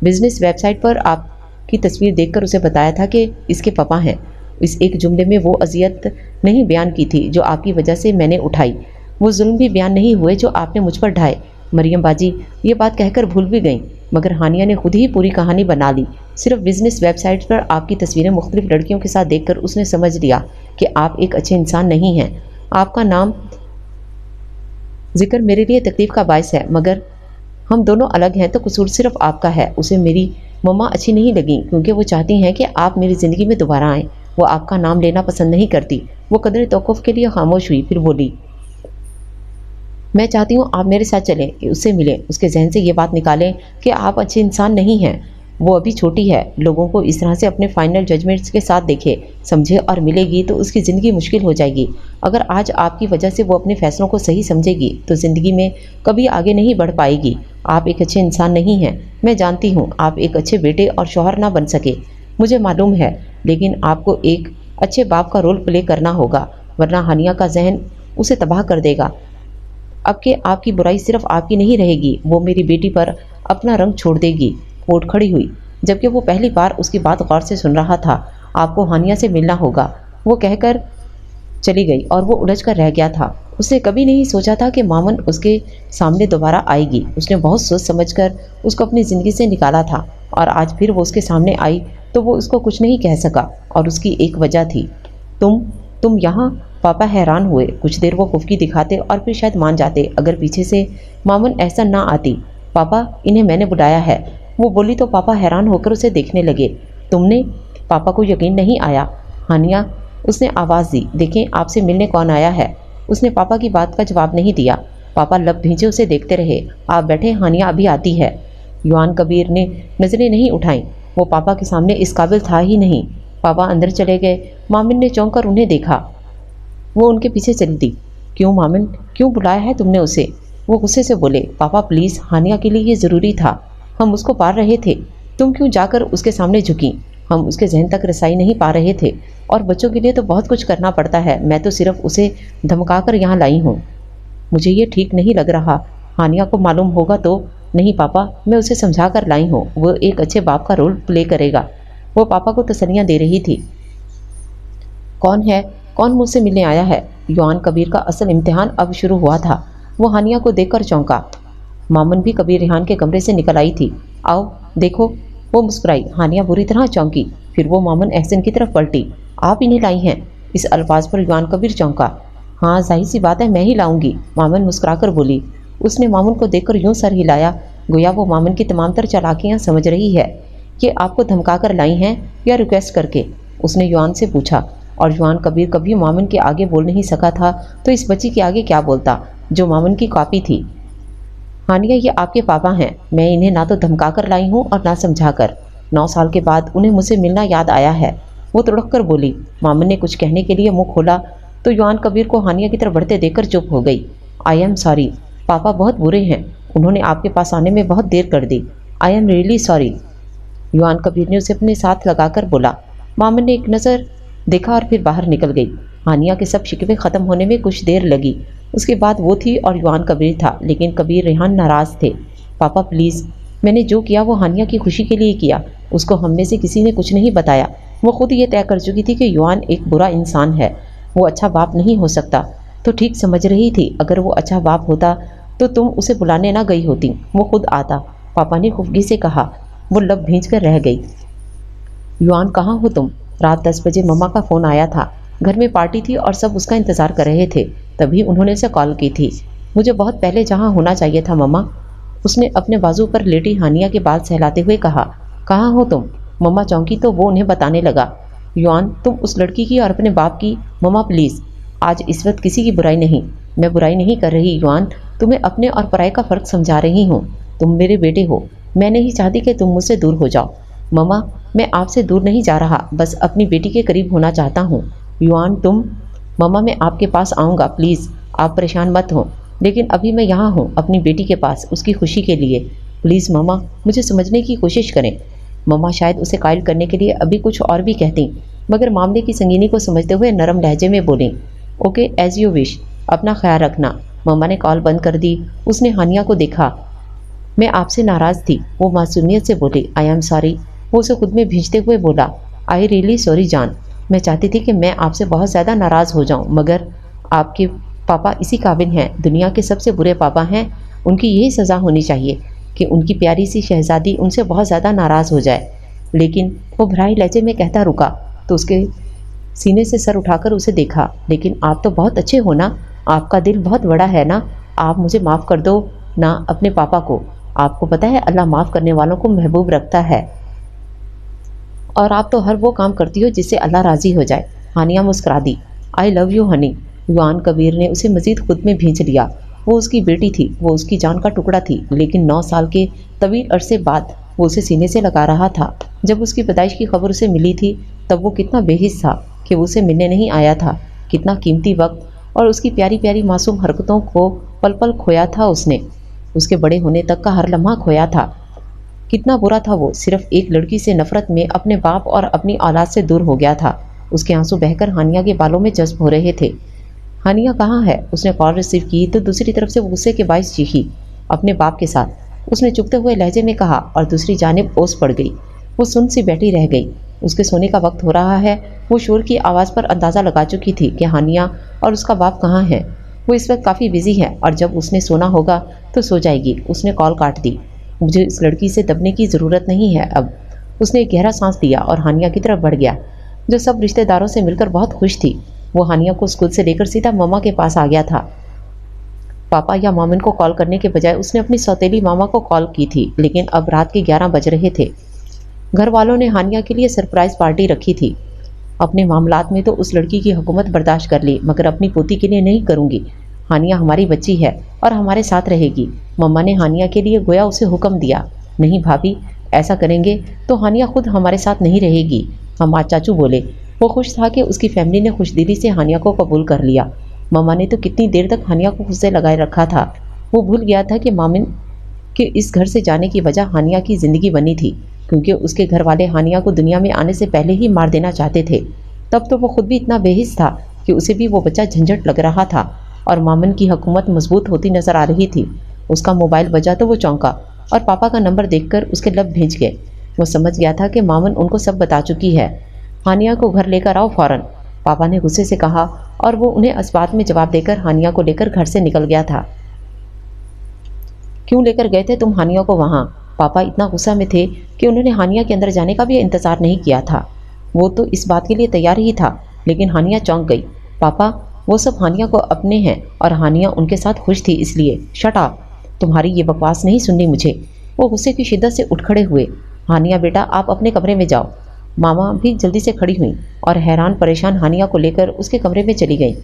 बिजनेस वेबसाइट पर आपकी तस्वीर देखकर उसे बताया था कि इसके पापा हैं। इस एक जुमले में वो अजियत नहीं बयान की थी जो आपकी वजह से मैंने उठाई, वो जुल्म भी बयान नहीं हुए जो आपने मुझ पर ढाए। मरियम बाजी ये बात कहकर भूल भी गईं, मगर हानिया ने खुद ही पूरी कहानी बना ली। सिर्फ बिजनेस वेबसाइट पर आपकी तस्वीरें मुख्तलिफ लड़कियों के साथ देखकर उसने समझ लिया कि आप एक अच्छे इंसान नहीं हैं। आपका नाम जिक्र मेरे लिए तकलीफ का बायस है, मगर हम दोनों अलग हैं तो कसूर सिर्फ आपका है। उसे मेरी मम्मा अच्छी नहीं लगी क्योंकि वो चाहती हैं कि आप मेरी ज़िंदगी में दोबारा आएँ। वो आपका नाम लेना पसंद नहीं करती। वो कदर तौक़ुफ़ के लिए खामोश हुई, फिर बोली, मैं चाहती हूँ आप मेरे साथ चलें, उससे मिलें, उसके जहन से ये बात निकालें कि आप अच्छे इंसान नहीं हैं। वो अभी छोटी है, लोगों को इस तरह से अपने फाइनल जजमेंट्स के साथ देखे, समझे और मिलेगी तो उसकी ज़िंदगी मुश्किल हो जाएगी। अगर आज आपकी वजह से वो अपने फ़ैसलों को सही समझेगी तो ज़िंदगी में कभी आगे नहीं बढ़ पाएगी। आप एक अच्छे इंसान नहीं हैं, मैं जानती हूँ। आप एक अच्छे बेटे और शौहर ना बन सके, मुझे मालूम है, लेकिन आपको एक अच्छे बाप का रोल प्ले करना होगा, वरना हानिया का जहन उसे तबाह कर देगा। अब के आपकी बुराई सिर्फ आपकी नहीं रहेगी, वो मेरी बेटी पर अपना रंग छोड़ देगी। वो उठ खड़ी हुई, जबकि वो पहली बार उसकी बात गौर से सुन रहा था। आपको हानिया से मिलना होगा, वो कहकर चली गई और वो उलझ कर रह गया था। उसने कभी नहीं सोचा था कि मामन उसके सामने दोबारा आएगी। उसने बहुत सोच समझकर उसको अपनी ज़िंदगी से निकाला था, और आज फिर वो उसके सामने आई तो वो उसको कुछ नहीं कह सका, और उसकी एक वजह थी। तुम यहाँ? पापा हैरान हुए। कुछ देर वो कुफ्की दिखाते और फिर शायद मान जाते अगर पीछे से मामन ऐसा ना आती। पापा, इन्हें मैंने बुलाया है, वो बोली तो पापा हैरान होकर उसे देखने लगे। तुमने? पापा को यकीन नहीं आया। हानिया, उसने आवाज़ दी, देखें आपसे मिलने कौन आया है। उसने पापा की बात का जवाब नहीं दिया। पापा लब भींचे उसे देखते रहे। आप बैठे, हानिया अभी आती है। युआन कबीर ने नज़रें नहीं उठाईं। वो पापा के सामने इस काबिल था ही नहीं। पापा अंदर चले गए। मामिन ने चौंक कर उन्हें देखा। वो उनके पीछे चली दी। क्यों मामिन, क्यों बुलाया है तुमने उसे? वो गुस्से से बोले। पापा प्लीज़, हानिया के लिए ये ज़रूरी था, हम उसको पार रहे थे। तुम क्यों जाकर उसके सामने झुकी? हम उसके जहन तक रसाई नहीं पा रहे थे, और बच्चों के लिए तो बहुत कुछ करना पड़ता है। मैं तो सिर्फ उसे धमका कर यहाँ लाई हूँ। मुझे ये ठीक नहीं लग रहा। हानिया को मालूम होगा तो? नहीं पापा, मैं उसे समझा कर लाई हूँ, वो एक अच्छे बाप का रोल प्ले करेगा। वो पापा को तसल्लियाँ दे रही थी। कौन है? कौन मुझसे मिलने आया है? युआन कबीर का असल इम्तिहान अब शुरू हुआ था। वो हानिया को देखकर चौंका। मामन भी कबीर रेहान के कमरे से निकल आई थी। आओ देखो। वो मुस्कुराई। हानिया बुरी तरह चौंकी। फिर वो मामन एहसन की तरफ पलटी। आप इन्हें लाई हैं? इस अल्फाज पर युआन कबीर चौंका। हाँ, जाहिर सी बात है, मैं ही लाऊंगी, मामन मुस्कुराकर बोली। उसने मामन को देखकर यूं सर हिलाया, गोया वो मामन की तमाम तर चालाकियाँ समझ रही है। कि आपको धमका कर लाई हैं या रिक्वेस्ट करके? उसने युआन से पूछा। और युआन कबीर कभी मामन के आगे बोल नहीं सका था, तो इस बच्ची के आगे क्या बोलता जो मामन की कॉपी थी। हानिया, ये आपके पापा हैं। मैं इन्हें ना तो धमका कर लाई हूँ और ना समझा कर। 9 साल के बाद उन्हें मुझसे मिलना याद आया है। वो तड़क कर बोली। मामन ने कुछ कहने के लिए मुंह खोला तो युआन कबीर को हानिया की तरफ बढ़ते देखकर चुप हो गई। आई एम सॉरी, पापा बहुत बुरे हैं, उन्होंने आपके पास आने में बहुत देर कर दी। I am really sorry, Yuan Kabir ने उसे अपने साथ लगाकर बोला। मामन ने एक नज़र देखा और फिर बाहर निकल गई। हानिया के सब शिकवे ख़त्म होने में कुछ देर लगी। उसके बाद वो थी और युआन कबीर था, लेकिन कबीर रेहान नाराज़ थे। पापा प्लीज़, मैंने जो किया वो हानिया की खुशी के लिए किया। उसको हम में से किसी ने कुछ नहीं बताया। वो खुद ये तय कर चुकी थी कि युआन एक बुरा इंसान है, वो अच्छा बाप नहीं हो सकता। तो ठीक समझ रही थी, अगर वो अच्छा बाप होता تو तुम उसे बुलाने ना गई होती, वो खुद आता, पापा ने खुफगी से कहा। वो लब भींच कर रह गई। युआन कहाँ हो तुम? रात 10 बजे मम्मा का फ़ोन आया था। घर में पार्टी थी और सब उसका इंतज़ार कर रहे थे, तभी उन्होंने उसे कॉल की थी। मुझे बहुत पहले जहाँ होना चाहिए था मम्मा। उसने अपने बाजू पर लेटी हानिया के बाल सहलाते हुए कहा। कहाँ हो तुम? मम्मा चौंकी तो वो उन्हें बताने लगा। युआन, तुम उस लड़की की और अपने बाप की। मम्मा प्लीज़, आज इस वक्त किसी की बुराई नहीं। मैं बुराई नहीं कर रही युआन, तुम्हें अपने और पराये का फ़र्क समझा रही हूँ। तुम मेरे बेटे हो, मैं नहीं चाहती कि तुम मुझसे दूर हो जाओ। मम्मा, मैं आपसे दूर नहीं जा रहा, बस अपनी बेटी के करीब होना चाहता हूँ। युआन तुम। मम्मा, मैं आपके पास आऊँगा, प्लीज़, आप परेशान मत हो। लेकिन अभी मैं यहाँ हूँ अपनी बेटी के पास, उसकी खुशी के लिए। प्लीज़ मम्मा, मुझे समझने की कोशिश करें। मम्मा शायद उसे कायल करने के लिए अभी कुछ और भी कहती, मगर मामले की संगीनी को समझते हुए नरम लहजे में बोली। ओके, एज यू विश, अपना ख्याल रखना। मम्मा ने कॉल बंद कर दी। उसने हानिया को देखा। मैं आपसे नाराज़ थी, वो मासूमियत से बोली। आई एम सॉरी, वो उसे खुद में भींचते हुए बोला। आई रियली सॉरी जान, मैं चाहती थी कि मैं आपसे बहुत ज़्यादा नाराज़ हो जाऊं, मगर आपके पापा इसी काबिल हैं, दुनिया के सबसे बुरे पापा हैं। उनकी यही सज़ा होनी चाहिए कि उनकी प्यारी सी शहज़ादी उनसे बहुत ज़्यादा नाराज़ हो जाए। लेकिन वो भराई लहजे में कहता रुका तो उसके सीने से सर उठाकर उसे देखा। लेकिन आप तो बहुत अच्छे हो ना, आपका दिल बहुत बड़ा है ना, आप मुझे माफ़ कर दो ना अपने पापा को। आपको पता है अल्लाह माफ़ करने वालों को महबूब रखता है, और आप तो हर वो काम करती हो जिससे अल्लाह राज़ी हो जाए। हानिया मुस्कुरा दी। I love you honey. Yuan Kabir ने उसे मज़ीद खुद में भींच लिया। वो उसकी बेटी थी, वो उसकी जान का टुकड़ा थी, लेकिन 9 साल के तवील अरसे बाद वो उसे सीने से लगा रहा था। जब उसकी पैदाइश की खबर उसे मिली थी तब वो कितना बेहिस था कि वो उसे मिलने नहीं आया था। कितना कीमती वक्त और उसकी प्यारी प्यारी मासूम हरकतों को पल पल खोया था उसने। उसके बड़े होने तक का हर लम्हा खोया था। कितना बुरा था वो, सिर्फ एक लड़की से नफरत में अपने बाप और अपनी औलाद से दूर हो गया था। उसके आंसू बहकर हानिया के बालों में जज्ब हो रहे थे। हानिया कहाँ है? उसने कॉल रिसीव की तो दूसरी तरफ से गुस्से के बाइस चीखी। अपने बाप के साथ, उसने चुपते हुए लहजे में कहा, और दूसरी जानिब ओस पड़ गई। वो सुन सी बैठी रह गई। उसके सोने का वक्त हो रहा है। वो शोर की आवाज़ पर अंदाज़ा लगा चुकी थी कि हानिया और उसका बाप कहाँ है। वो इस वक्त काफ़ी बिजी है और जब उसने सोना होगा तो सो जाएगी। उसने कॉल काट दी। मुझे इस लड़की से दबने की ज़रूरत नहीं है अब। उसने एक गहरा सांस लिया और हानिया की तरफ बढ़ गया, जो सब रिश्तेदारों से मिलकर बहुत खुश थी। वो हानिया को स्कूल से लेकर सीधा मामा के पास आ गया था। पापा या मामन को कॉल करने के बजाय उसने अपनी सौतेली मामा को कॉल की थी, लेकिन अब रात के 11 बज रहे थे। घर वालों ने हानिया के लिए सरप्राइज़ पार्टी रखी थी। अपने मामलात में तो उस लड़की की हुकूमत बर्दाश्त कर ली, मगर अपनी पोती के लिए नहीं करूँगी। हानिया हमारी बच्ची है और हमारे साथ रहेगी। मम्मा ने हानिया के लिए गोया उसे हुक्म दिया। नहीं भाभी, ऐसा करेंगे तो हानिया खुद हमारे साथ नहीं रहेगी, हमारे चाचू बोले। वो खुश था कि उसकी फैमिली ने खुशदिली से हानिया को कबूल कर लिया। मम्मा ने तो कितनी देर तक हानिया को खुद से लगाए रखा था। वो भूल गया था कि मामिन के इस घर से जाने की वजह हानिया की ज़िंदगी बनी थी, क्योंकि उसके घर वाले हानिया को दुनिया में आने से पहले ही मार देना चाहते थे। तब तो वो खुद भी इतना बेहिस था कि उसे भी वो बच्चा झंझट लग रहा था, और मामन की हुकूमत मजबूत होती नजर आ रही थी। उसका मोबाइल बजा तो वो चौंका और पापा का नंबर देखकर उसके लब भींच गए। वो समझ गया था कि मामन उनको सब बता चुकी है। हानिया को घर लेकर आओ फौरन, पापा ने गुस्से से कहा, और वो उन्हें इस बात में जवाब देकर हानिया को लेकर घर से निकल गया था। क्यों लेकर गए थे तुम हानिया को वहाँ? पापा इतना गुस्सा में थे कि उन्होंने हानिया के अंदर जाने का भी इंतज़ार नहीं किया था। वो तो इस बात के लिए तैयार ही था, लेकिन हानिया चौंक गई। पापा, वो सब हानिया को अपने हैं और हानिया उनके साथ खुश थी, इसलिए। शट अप, तुम्हारी ये बकवास नहीं सुननी मुझे। वो गुस्से की शिद्दत से उठ खड़े हुए। हानिया बेटा, आप अपने कमरे में जाओ। मामा भी जल्दी से खड़ी हुई और हैरान परेशान हानिया को लेकर उसके कमरे में चली गई।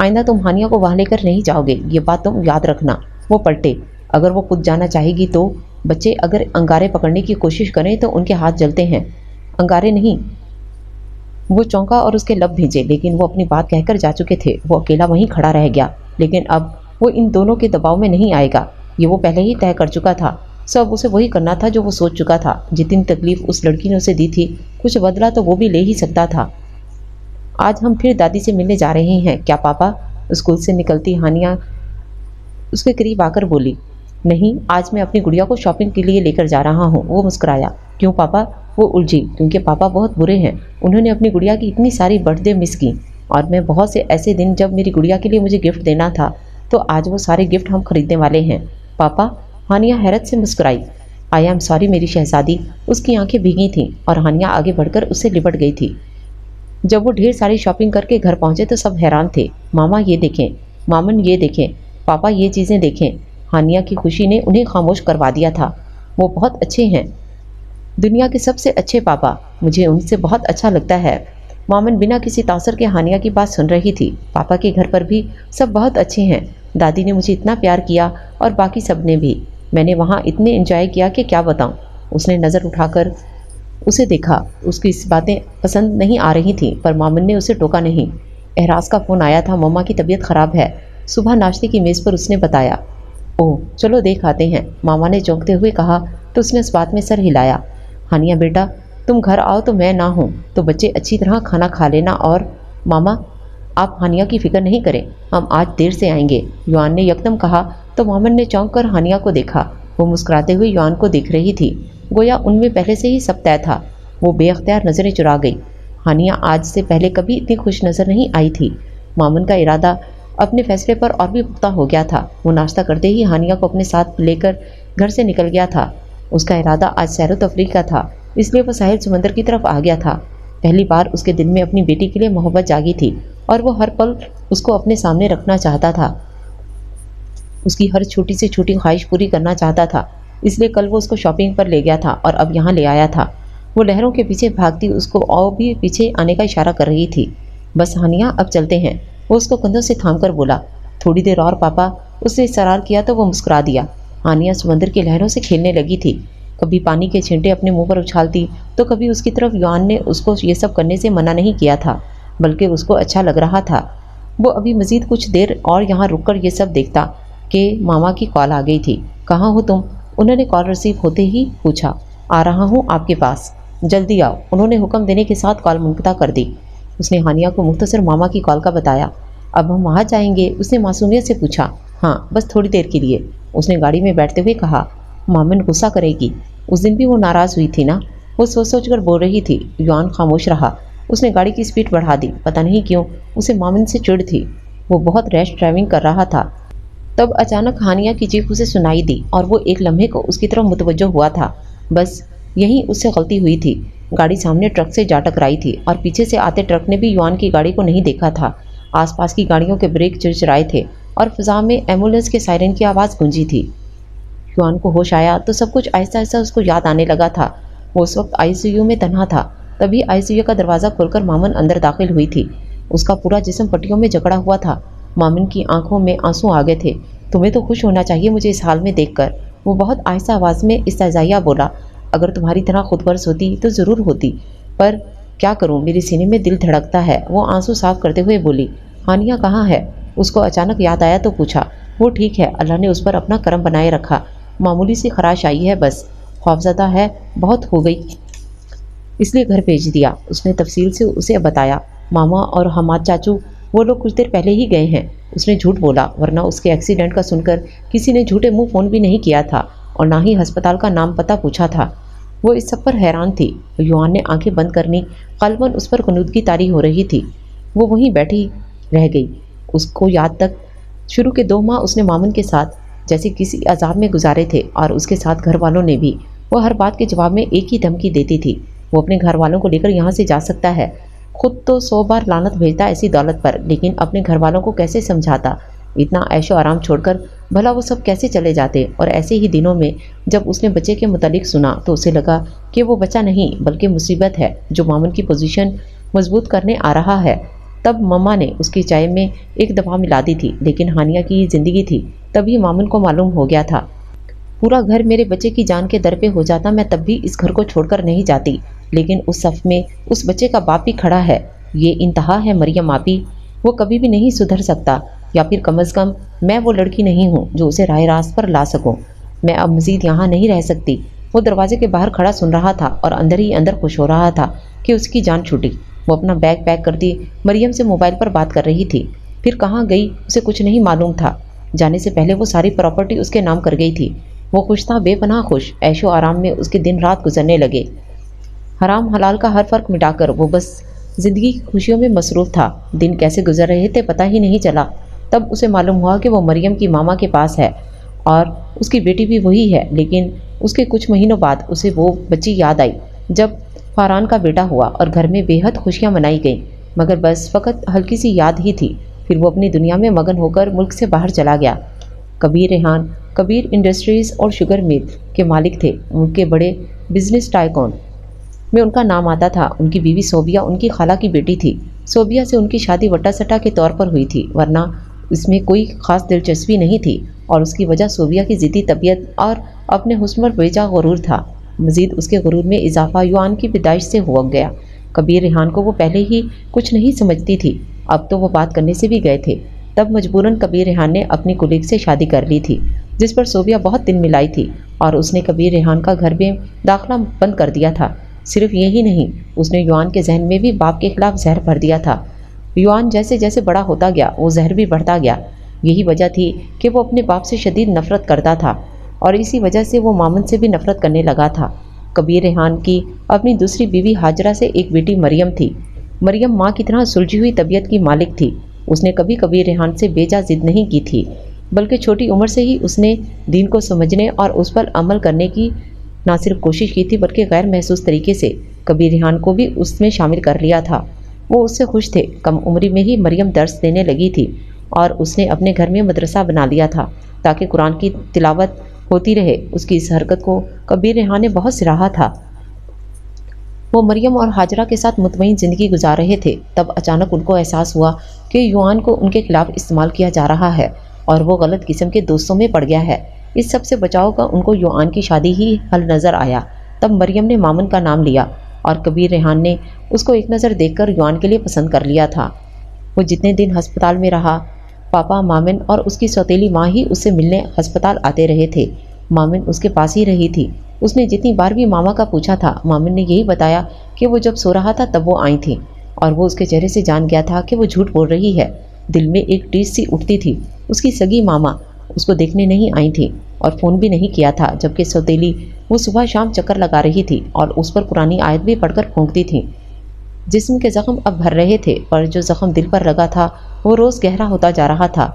आइंदा तुम हानिया को वहाँ लेकर नहीं जाओगे, ये बात तुम याद रखना। वो पलटे। अगर वो खुद जाना चाहेगी तो? बच्चे अगर अंगारे पकड़ने की कोशिश करें तो उनके हाथ जलते हैं। अंगारे नहीं। वो चौंका और उसके लब भींचे, लेकिन वो अपनी बात कहकर जा चुके थे। वो अकेला वहीं खड़ा रह गया, लेकिन अब वो इन दोनों के दबाव में नहीं आएगा। ये वो पहले ही तय कर चुका था। सब उसे वही करना था जो वो सोच चुका था। जितनी तकलीफ उस लड़की ने उसे दी थी, कुछ बदला तो वो भी ले ही सकता था। आज हम फिर दादी से मिलने जा रहे हैं क्या पापा? स्कूल से निकलती हानिया उसके करीब आकर बोली। नहीं, आज मैं अपनी गुड़िया को शॉपिंग के लिए लेकर जा रहा हूँ। वो मुस्कुराया। क्यों पापा? वो उलझी, क्योंकि पापा बहुत बुरे हैं। उन्होंने अपनी गुड़िया की इतनी सारी बर्थडे मिस की, और मैं बहुत से ऐसे दिन जब मेरी गुड़िया के लिए मुझे गिफ्ट देना था तो आज वो सारे गिफ्ट हम खरीदने वाले हैं। पापा, हानिया हैरत से मुस्कुराई। आई एम सॉरी मेरी शहजादी। उसकी आंखें भीगी थीं और हानिया आगे बढ़कर उससे लिपट गई थी। जब वो ढेर सारी शॉपिंग करके घर पहुंचे तो सब हैरान थे। मामा ये देखें, मामन ये देखें, पापा ये चीज़ें देखें। हानिया की खुशी ने उन्हें खामोश करवा दिया था। वो बहुत अच्छे हैं, दुनिया के सबसे अच्छे पापा, मुझे उनसे बहुत अच्छा लगता है। मामन बिना किसी तासर के हानिया की बात सुन रही थी। पापा के घर पर भी सब बहुत अच्छे हैं। दादी ने मुझे इतना प्यार किया और बाकी सब ने भी। मैंने वहाँ इतने एंजॉय किया कि क्या बताऊँ। उसने नज़र उठाकर उसे देखा। उसकी इस बातें पसंद नहीं आ रही थीं, पर मामन ने उसे टोका नहीं। एहराज का फ़ोन आया था, मम्मा की तबीयत ख़राब है। सुबह नाश्ते की मेज़ पर उसने बताया। ओह चलो देख आते हैं, मामा ने चौंकते हुए कहा तो उसने इस बात में सर हिलाया। हानिया बेटा, तुम घर आओ तो मैं ना हूँ तो बच्चे अच्छी तरह खाना खा लेना। और मामा, आप हानिया की फिक्र नहीं करें, हम आज देर से आएंगे, युआन ने यकदम कहा तो मामन ने चौंक कर हानिया को देखा। वो मुस्कुराते हुए युआन को देख रही थी, गोया उनमें पहले से ही सब तय था। वो बेअख्तियार नज़रें चुरा गई। हानिया आज से पहले कभी इतनी खुश नज़र नहीं आई थी। मामन का इरादा अपने फैसले पर और भी पुख्ता हो गया था। वो नाश्ता करते ही हानिया को अपने साथ लेकर घर से निकल गया था। उसका इरादा आज सैरो तफरीह का था, इसलिए वो साहिल समंदर की तरफ आ गया था। पहली बार उसके दिल में अपनी बेटी के लिए मोहब्बत जागी थी और वो हर पल उसको अपने सामने रखना चाहता था। उसकी हर छोटी से छोटी ख्वाहिश पूरी करना चाहता था। इसलिए कल वो उसको शॉपिंग पर ले गया था और अब यहाँ ले आया था। वो लहरों के पीछे भागती उसको और भी पीछे आने का इशारा कर रही थी। बस हानिया, अब चलते हैं, वो उसको कंधों से थाम कर बोला। थोड़ी देर और पापा, उसने इसरार किया तो वो मुस्कुरा दिया। हानिया समंदर की लहरों से खेलने लगी थी। कभी पानी के छींटे अपने मुंह पर उछालती तो कभी उसकी तरफ। युआन ने उसको ये सब करने से मना नहीं किया था, बल्कि उसको अच्छा लग रहा था। वो अभी मज़ीद कुछ देर और यहाँ रुककर ये सब देखता कि मामा की कॉल आ गई थी। कहाँ हो तुम? उन्होंने कॉल रिसीव होते ही पूछा। आ रहा हूँ आपके पास, जल्दी आओ, उन्होंने हुक्म देने के साथ कॉल मुनक़ता कर दी। उसने हानिया को मुख्तसर मामा की कॉल का बताया। अब हम वहाँ जाएंगे? उसने मासूमियत से पूछा। हाँ, बस थोड़ी देर के लिए, उसने गाड़ी में बैठते हुए कहा। मामन गुस्सा करेगी, उस दिन भी वो नाराज़ हुई थी ना, वो सोच सोच कर बोल रही थी। युआन खामोश रहा। उसने गाड़ी की स्पीड बढ़ा दी। पता नहीं क्यों उसे मामन से चिढ़ थी। वो बहुत रैश ड्राइविंग कर रहा था। तब अचानक हानिया की चीख उसे सुनाई दी और वो एक लम्हे को उसकी तरफ मुतवज्जो हुआ था। बस यहीं उससे गलती हुई थी। गाड़ी सामने ट्रक से जा टकराई थी और पीछे से आते ट्रक ने भी युआन की गाड़ी को नहीं देखा था। आसपास की गाड़ियों के ब्रेक चिरचिराए थे और फिजा में एम्बुलेंस के सायरन की आवाज़ गूंजी थी। युआन को होश आया तो सब कुछ आहिस्ता आहिस्ता उसको याद आने लगा था। वो उस वक्त आईसीयू में तन्हा था। तभी आईसीयू का दरवाज़ा खोलकर मामन अंदर दाखिल हुई थी। उसका पूरा जिस्म पट्टियों में जकड़ा हुआ था। मामन की आंखों में आंसू आ गए थे। तुम्हें तो खुश होना चाहिए मुझे इस हाल में देखकर, वो बहुत आहिस्ता आवाज़ में इस्तेज़ाइया बोला। अगर तुम्हारी तरह खुदगर्ज़ होती तो ज़रूर होती, पर क्या करूं, मेरे सीने में दिल धड़कता है, वो आंसू साफ करते हुए बोली। हानिया कहाँ है? उसको अचानक याद आया तो पूछा। वो ठीक है, अल्लाह ने उस पर अपना करम बनाए रखा, मामूली सी खराश आई है बस, खौफज़दा है, बहुत हो गई इसलिए घर भेज दिया। उसने तफसील से उसे बताया। मामा और हमाद चाचू वो लोग कुछ देर पहले ही गए हैं। उसने झूठ बोला, वरना उसके एक्सीडेंट का सुनकर किसी ने झूठे मुंह फ़ोन भी नहीं किया था और ना ही अस्पताल का नाम पता पूछा था। वो इस सब पर हैरान थी। युआन ने आंखें बंद करनी, क़ल्बन उस पर कुनूदगी तारी हो रही थी। वो वहीं बैठी रह गई। उसको याद तक शुरू के 2 माह उसने मामन के साथ जैसे किसी अजाब में गुजारे थे और उसके साथ घर वालों ने भी। वो हर बात के जवाब में एक ही धमकी देती थी। वो अपने घर वालों को लेकर यहाँ से जा सकता है। खुद तो 100 बार लानत भेजता ऐसी दौलत पर, लेकिन अपने घर वालों को कैसे समझाता? इतना ऐशो आराम छोड़कर भला वो सब कैसे चले जाते? और ऐसे ही दिनों में जब उसने बच्चे के मुतालिक सुना तो उसे लगा कि वो बच्चा नहीं बल्कि मुसीबत है जो मामन की पोजीशन मजबूत करने आ रहा है। तब मम्मा ने उसकी चाय में एक दफ़ा मिला दी थी, लेकिन हानिया की ज़िंदगी थी। तभी मामन को मालूम हो गया था, पूरा घर मेरे बच्चे की जान के दर पे हो जाता, मैं तब भी इस घर को छोड़कर नहीं जाती। लेकिन उस सफ़ में उस बच्चे का बाप भी खड़ा है। ये इंतहा है मरियम आपी, वो कभी भी नहीं सुधर सकता, या फिर कम अज़ कम मैं वो लड़की नहीं हूँ जो उसे राह रास्त पर ला सकूँ। मैं अब मज़ीद यहाँ नहीं रह सकती। वो दरवाजे के बाहर खड़ा सुन रहा था और अंदर ही अंदर खुश हो रहा था कि उसकी जान छूटी। वो अपना बैग पैक करती मरियम से मोबाइल पर बात कर रही थी। फिर कहाँ गई उसे कुछ नहीं मालूम था। जाने से पहले वो सारी प्रॉपर्टी उसके नाम कर गई थी। वो खुश था, बेपनाह खुश। ऐशो आराम में उसके दिन रात गुजरने लगे। हराम हलाल का हर फ़र्क मिटाकर वो बस ज़िंदगी की खुशियों में मसरूफ़ था। दिन कैसे गुजर रहे थे पता ही नहीं चला। تب اسے معلوم ہوا کہ وہ مریم کی ماما کے پاس ہے اور اس کی بیٹی بھی وہی ہے، لیکن اس کے کچھ مہینوں بعد اسے وہ بچی یاد آئی جب فاران کا بیٹا ہوا اور گھر میں بے حد خوشیاں منائی گئیں، مگر بس فقط ہلکی سی یاد ہی تھی۔ پھر وہ اپنی دنیا میں مگن ہو کر ملک سے باہر چلا گیا۔ کبیر ریحان کبیر انڈسٹریز اور شوگر مل کے مالک تھے۔ ان کے بڑے بزنس ٹائکون میں ان کا نام آتا تھا۔ ان کی بیوی صوبیہ ان کی خالہ کی بیٹی تھی۔ صوبیہ سے ان کی شادی وٹا سٹا کے طور پر ہوئی تھی، ورنہ اس میں کوئی خاص دلچسپی نہیں تھی، اور اس کی وجہ صوبیہ کی ضدی طبیعت اور اپنے حسن پر بیجا غرور تھا۔ مزید اس کے غرور میں اضافہ یوان کی پیدائش سے ہوا گیا۔ کبیر ریحان کو وہ پہلے ہی کچھ نہیں سمجھتی تھی، اب تو وہ بات کرنے سے بھی گئے تھے۔ تب مجبوراً کبیر ریحان نے اپنی کولیگ سے شادی کر لی تھی، جس پر صوبیہ بہت دل ملائی تھی، اور اس نے کبیر ریحان کا گھر میں داخلہ بند کر دیا تھا۔ صرف یہی نہیں، اس نے یوان کے ذہن میں بھی باپ کے خلاف زہر بھر دیا تھا۔ یوان جیسے جیسے بڑا ہوتا گیا وہ زہر بھی بڑھتا گیا۔ یہی وجہ تھی کہ وہ اپنے باپ سے شدید نفرت کرتا تھا، اور اسی وجہ سے وہ مامن سے بھی نفرت کرنے لگا تھا۔ کبیر ریحان کی اپنی دوسری بیوی ہاجرہ سے ایک بیٹی مریم تھی۔ مریم ماں کی طرح سلجھی ہوئی طبیعت کی مالک تھی۔ اس نے کبھی کبیر ریحان سے بیجا ضد نہیں کی تھی، بلکہ چھوٹی عمر سے ہی اس نے دین کو سمجھنے اور اس پر عمل کرنے کی نہ صرف کوشش کی تھی، بلکہ غیر محسوس طریقے سے کبیر ریحان کو بھی اس میں شامل کر لیا تھا۔ وہ اس سے خوش تھے۔ کم عمری میں ہی مریم درس دینے لگی تھی، اور اس نے اپنے گھر میں مدرسہ بنا لیا تھا تاکہ قرآن کی تلاوت ہوتی رہے۔ اس کی اس حرکت کو کبیر ریحان نے بہت سراہا تھا۔ وہ مریم اور ہاجرہ کے ساتھ مطمئن زندگی گزار رہے تھے، تب اچانک ان کو احساس ہوا کہ یوان کو ان کے خلاف استعمال کیا جا رہا ہے، اور وہ غلط قسم کے دوستوں میں پڑ گیا ہے۔ اس سب سے بچاؤ کا ان کو یوان کی شادی ہی حل نظر آیا۔ تب مریم نے مامن کا نام لیا، اور کبیر ریحان نے اس کو ایک نظر دیکھ کر یوان کے لیے پسند کر لیا تھا۔ وہ جتنے دن ہسپتال میں رہا، پاپا، مامن اور اس کی سوتیلی ماں ہی اس سے ملنے ہسپتال آتے رہے تھے۔ مامن اس کے پاس ہی رہی تھی۔ اس نے جتنی بار بھی ماما کا پوچھا تھا، مامن نے یہی بتایا کہ وہ جب سو رہا تھا تب وہ آئی تھیں، اور وہ اس کے چہرے سے جان گیا تھا کہ وہ جھوٹ بول رہی ہے۔ دل میں ایک ٹیس سی اٹھتی تھی۔ اس کی سگی ماما اس کو دیکھنے نہیں آئی تھیں، اور فون بھی نہیں کیا تھا، جبکہ سوتیلی وہ صبح شام چکر لگا رہی تھی اور اس پر قرآنی آیت بھی پڑھ کر پھونکتی تھیں۔ جسم کے زخم اب بھر رہے تھے، پر جو زخم دل پر لگا تھا وہ روز گہرا ہوتا جا رہا تھا۔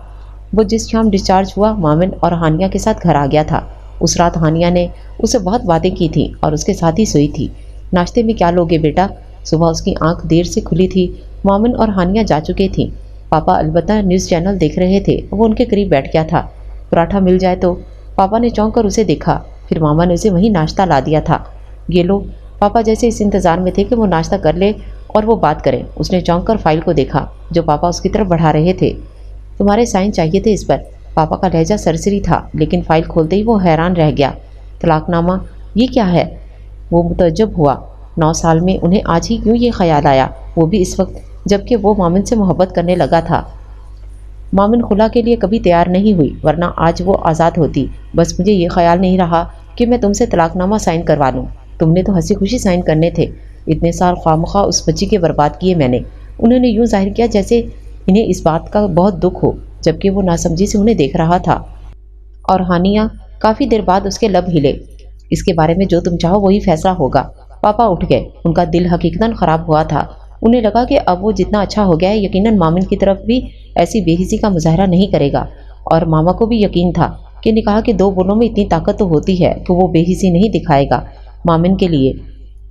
وہ جس شام ڈسچارج ہوا، مامن اور ہانیہ کے ساتھ گھر آ گیا تھا۔ اس رات ہانیہ نے اسے بہت باتیں کی تھیں اور اس کے ساتھ ہی سوئی تھی۔ ناشتے میں کیا لوگے بیٹا؟ صبح اس کی آنکھ دیر سے کھلی تھی۔ مامن اور ہانیہ جا چکے تھیں۔ پاپا البتہ نیوز چینل دیکھ رہے تھے۔ وہ ان کے قریب بیٹھ گیا تھا۔ پراٹھا مل جائے تو؟ پاپا نے چونک کر اسے دیکھا، پھر ماما نے اسے وہیں ناشتہ لا دیا تھا۔ یہ لو۔ پاپا جیسے اس انتظار میں تھے کہ وہ ناشتہ کر لے اور وہ بات کریں۔ اس نے چونک کر فائل کو دیکھا جو پاپا اس کی طرف بڑھا رہے تھے۔ تمہارے سائن چاہیے تھے اس پر۔ پاپا کا لہجہ سرسری تھا، لیکن فائل کھولتے ہی وہ حیران رہ گیا۔ طلاق نامہ؟ یہ کیا ہے؟ وہ متعجب ہوا۔ 9 سال میں انہیں آج ہی کیوں یہ خیال آیا، وہ بھی اس وقت جبکہ وہ مامن سے محبت کرنے لگا تھا۔ مامن خلا کے لیے کبھی تیار نہیں ہوئی، ورنہ آج وہ آزاد ہوتی۔ بس مجھے یہ خیال نہیں رہا کہ میں تم سے طلاق نامہ سائن کروا لوں۔ تم نے تو ہنسی خوشی سائن کرنے تھے۔ اتنے سال خواہ مخواہ اس بچی کے برباد کیے میں نے۔ انہوں نے یوں ظاہر کیا جیسے انہیں اس بات کا بہت دکھ ہو، جبکہ وہ ناسمجھی سے انہیں دیکھ رہا تھا۔ اور ہانیہ؟ کافی دیر بعد اس کے لب ہلے۔ اس کے بارے میں جو تم چاہو وہی فیصلہ ہوگا۔ پاپا اٹھ گئے۔ ان کا دل حقیقتاً خراب ہوا تھا۔ انہیں لگا کہ اب وہ جتنا اچھا ہو گیا ہے، یقیناً مامن کی طرف بھی ایسی بے حسی کا مظاہرہ نہیں کرے گا، اور ماما کو بھی یقین تھا کہ نکاح کے 2 بولوں میں اتنی طاقت تو ہوتی ہے کہ وہ بے حسی نہیں دکھائے گا مامن کے لیے۔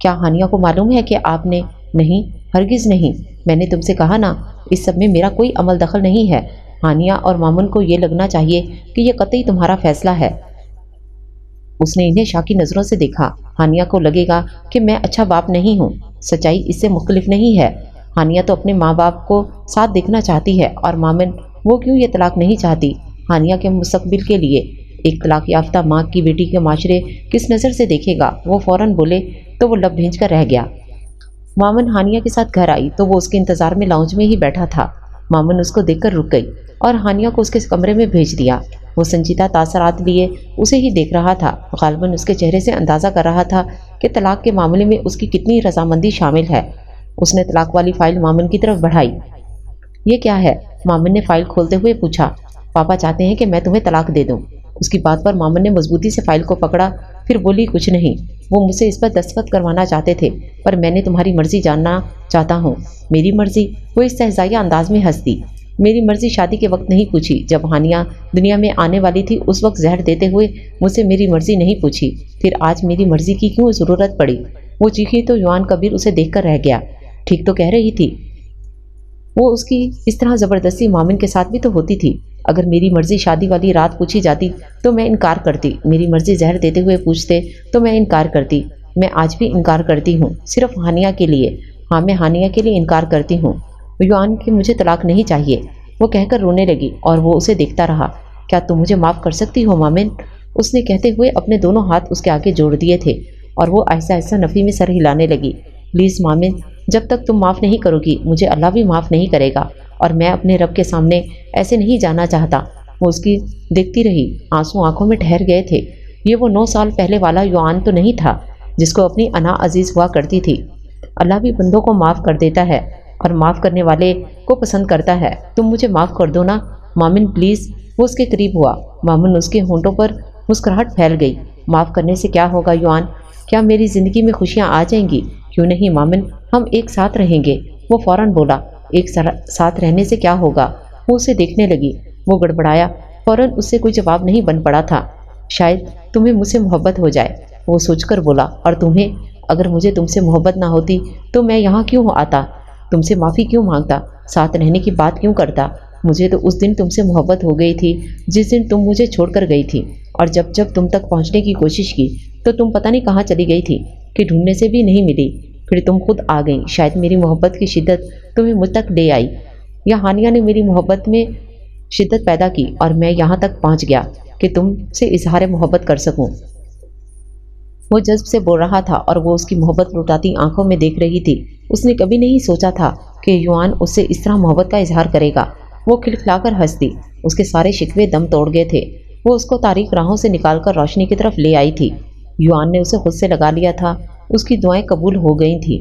کیا ہانیہ کو معلوم ہے کہ آپ نے؟ نہیں، ہرگز نہیں۔ میں نے تم سے کہا نا، اس سب میں میرا کوئی عمل دخل نہیں ہے۔ ہانیہ اور مامن کو یہ لگنا چاہیے کہ یہ قطعی تمہارا فیصلہ ہے۔ اس نے انہیں شاکی نظروں سے دیکھا۔ ہانیہ کو لگے گا کہ میں اچھا باپ نہیں ہوں۔ سچائی اس سے مختلف نہیں ہے۔ ہانیہ تو اپنے ماں باپ کو ساتھ دیکھنا چاہتی ہے، اور مامن وہ کیوں یہ طلاق نہیں چاہتی؟ ہانیہ کے مستقبل کے لیے۔ ایک طلاق یافتہ ماں کی بیٹی کے معاشرے کس نظر سے دیکھے گا؟ وہ فوراً بولے تو وہ لب بھینج کر رہ گیا۔ مامن ہانیہ کے ساتھ گھر آئی تو وہ اس کے انتظار میں لاؤنج میں ہی بیٹھا تھا۔ مامن اس کو دیکھ کر رک گئی اور ہانیہ کو اس کے کمرے میں بھیج دیا۔ وہ سنجیدہ تاثرات لیے اسے ہی دیکھ رہا تھا، غالباً اس کے چہرے سے اندازہ کر رہا تھا کہ طلاق کے معاملے میں اس کی کتنی رضامندی شامل ہے۔ اس نے طلاق والی فائل مامن کی طرف بڑھائی۔ یہ کیا ہے؟ مامن نے فائل کھولتے ہوئے پوچھا۔ پاپا چاہتے ہیں کہ میں تمہیں طلاق دے دوں۔ اس کی بات پر مامن نے مضبوطی سے فائل کو پکڑا، پھر بولی کچھ نہیں۔ وہ مجھ سے اس پر دستخط کروانا چاہتے تھے، پر میں نے تمہاری مرضی جاننا چاہتا ہوں۔ میری مرضی؟ وہ استہزائیہ انداز میں ہنس دی۔ میری مرضی شادی کے وقت نہیں پوچھی، جب ہانیہ دنیا میں آنے والی تھی اس وقت زہر دیتے ہوئے مجھ سے میری مرضی نہیں پوچھی، پھر آج میری مرضی کی کیوں ضرورت پڑی؟ وہ چیخی تو یوان کبیر اسے دیکھ کر رہ گیا۔ ٹھیک تو کہہ رہی تھی، وہ اس کی اس طرح زبردستی مومن کے ساتھ بھی تو ہوتی تھی۔ اگر میری مرضی شادی والی رات پوچھی جاتی تو میں انکار کرتی، میری مرضی زہر دیتے ہوئے پوچھتے تو میں انکار کرتی۔ میں آج بھی انکار کرتی ہوں، صرف ہانیہ کے لیے۔ ہاں، میں ہانیہ کے لیے انکار کرتی ہوں یوان کہ مجھے طلاق نہیں چاہیے۔ وہ کہہ کر رونے لگی اور وہ اسے دیکھتا رہا۔ کیا تم مجھے معاف کر سکتی ہو مومن؟ اس نے کہتے ہوئے اپنے دونوں ہاتھ اس کے آگے جوڑ دیے تھے اور وہ آہستہ آہستہ نفی میں سر ہلانے لگی۔ پلیز مومن، جب تک تم معاف نہیں کرو گی مجھے اللہ بھی معاف نہیں کرے گا، اور میں اپنے رب کے سامنے ایسے نہیں جانا چاہتا۔ وہ اس کی دیکھتی رہی، آنسو آنکھوں میں ٹھہر گئے تھے۔ یہ وہ 9 سال پہلے والا یوان تو نہیں تھا جس کو اپنی انا عزیز ہوا کرتی تھی۔ اللہ بھی بندوں کو معاف کر دیتا ہے اور معاف کرنے والے کو پسند کرتا ہے۔ تم مجھے معاف کر دو نا مومن، پلیز۔ وہ اس کے قریب ہوا۔ مومن اس کے ہونٹوں پر مسکراہٹ پھیل گئی۔ معاف کرنے سے کیا ہوگا یوان؟ کیا میری زندگی میں خوشیاں آ جائیں گی؟ کیوں نہیں مومن، ہم ایک ساتھ رہیں گے۔ وہ فوراً بولا، ایک ساتھ رہنے سے کیا ہوگا؟ وہ اسے دیکھنے لگی۔ وہ گڑبڑایا، فوراً اس سے کوئی جواب نہیں بن پڑا تھا۔ شاید تمہیں مجھ سے محبت ہو جائے، وہ سوچ کر بولا، اور تمہیں؟ اگر مجھے تم سے محبت نہ ہوتی تو میں یہاں کیوں آتا؟ تم سے معافی کیوں مانگتا؟ ساتھ رہنے کی بات کیوں کرتا؟ مجھے تو اس دن تم سے محبت ہو گئی تھی جس دن تم مجھے چھوڑ کر گئی تھی، اور جب جب تم تک پہنچنے کی کوشش کی تو تم پتہ نہیں کہاں چلی گئی تھی کہ ڈھونڈنے سے بھی نہیں ملی۔ پھر تم خود آ گئی۔ شاید میری محبت کی شدت تمہیں مجھ تک لے آئی، یا ہانیہ نے میری محبت میں شدت پیدا کی اور میں یہاں تک پہنچ گیا کہ تم سے اظہار محبت کر سکوں۔ وہ جذب سے بول رہا تھا اور وہ اس کی محبت لٹاتی آنکھوں میں دیکھ رہی تھی۔ اس نے کبھی نہیں سوچا تھا کہ یوان اس سے اس طرح محبت کا اظہار کرے گا۔ وہ کھلکھلا کر ہنس دی۔ اس کے سارے شکوے دم توڑ گئے تھے۔ وہ اس کو تاریک راہوں سے نکال کر روشنی کی طرف لے آئی تھی۔ یوان نے اسے خود سے لگا لیا تھا۔ اس کی دعائیں قبول ہو گئی تھیں۔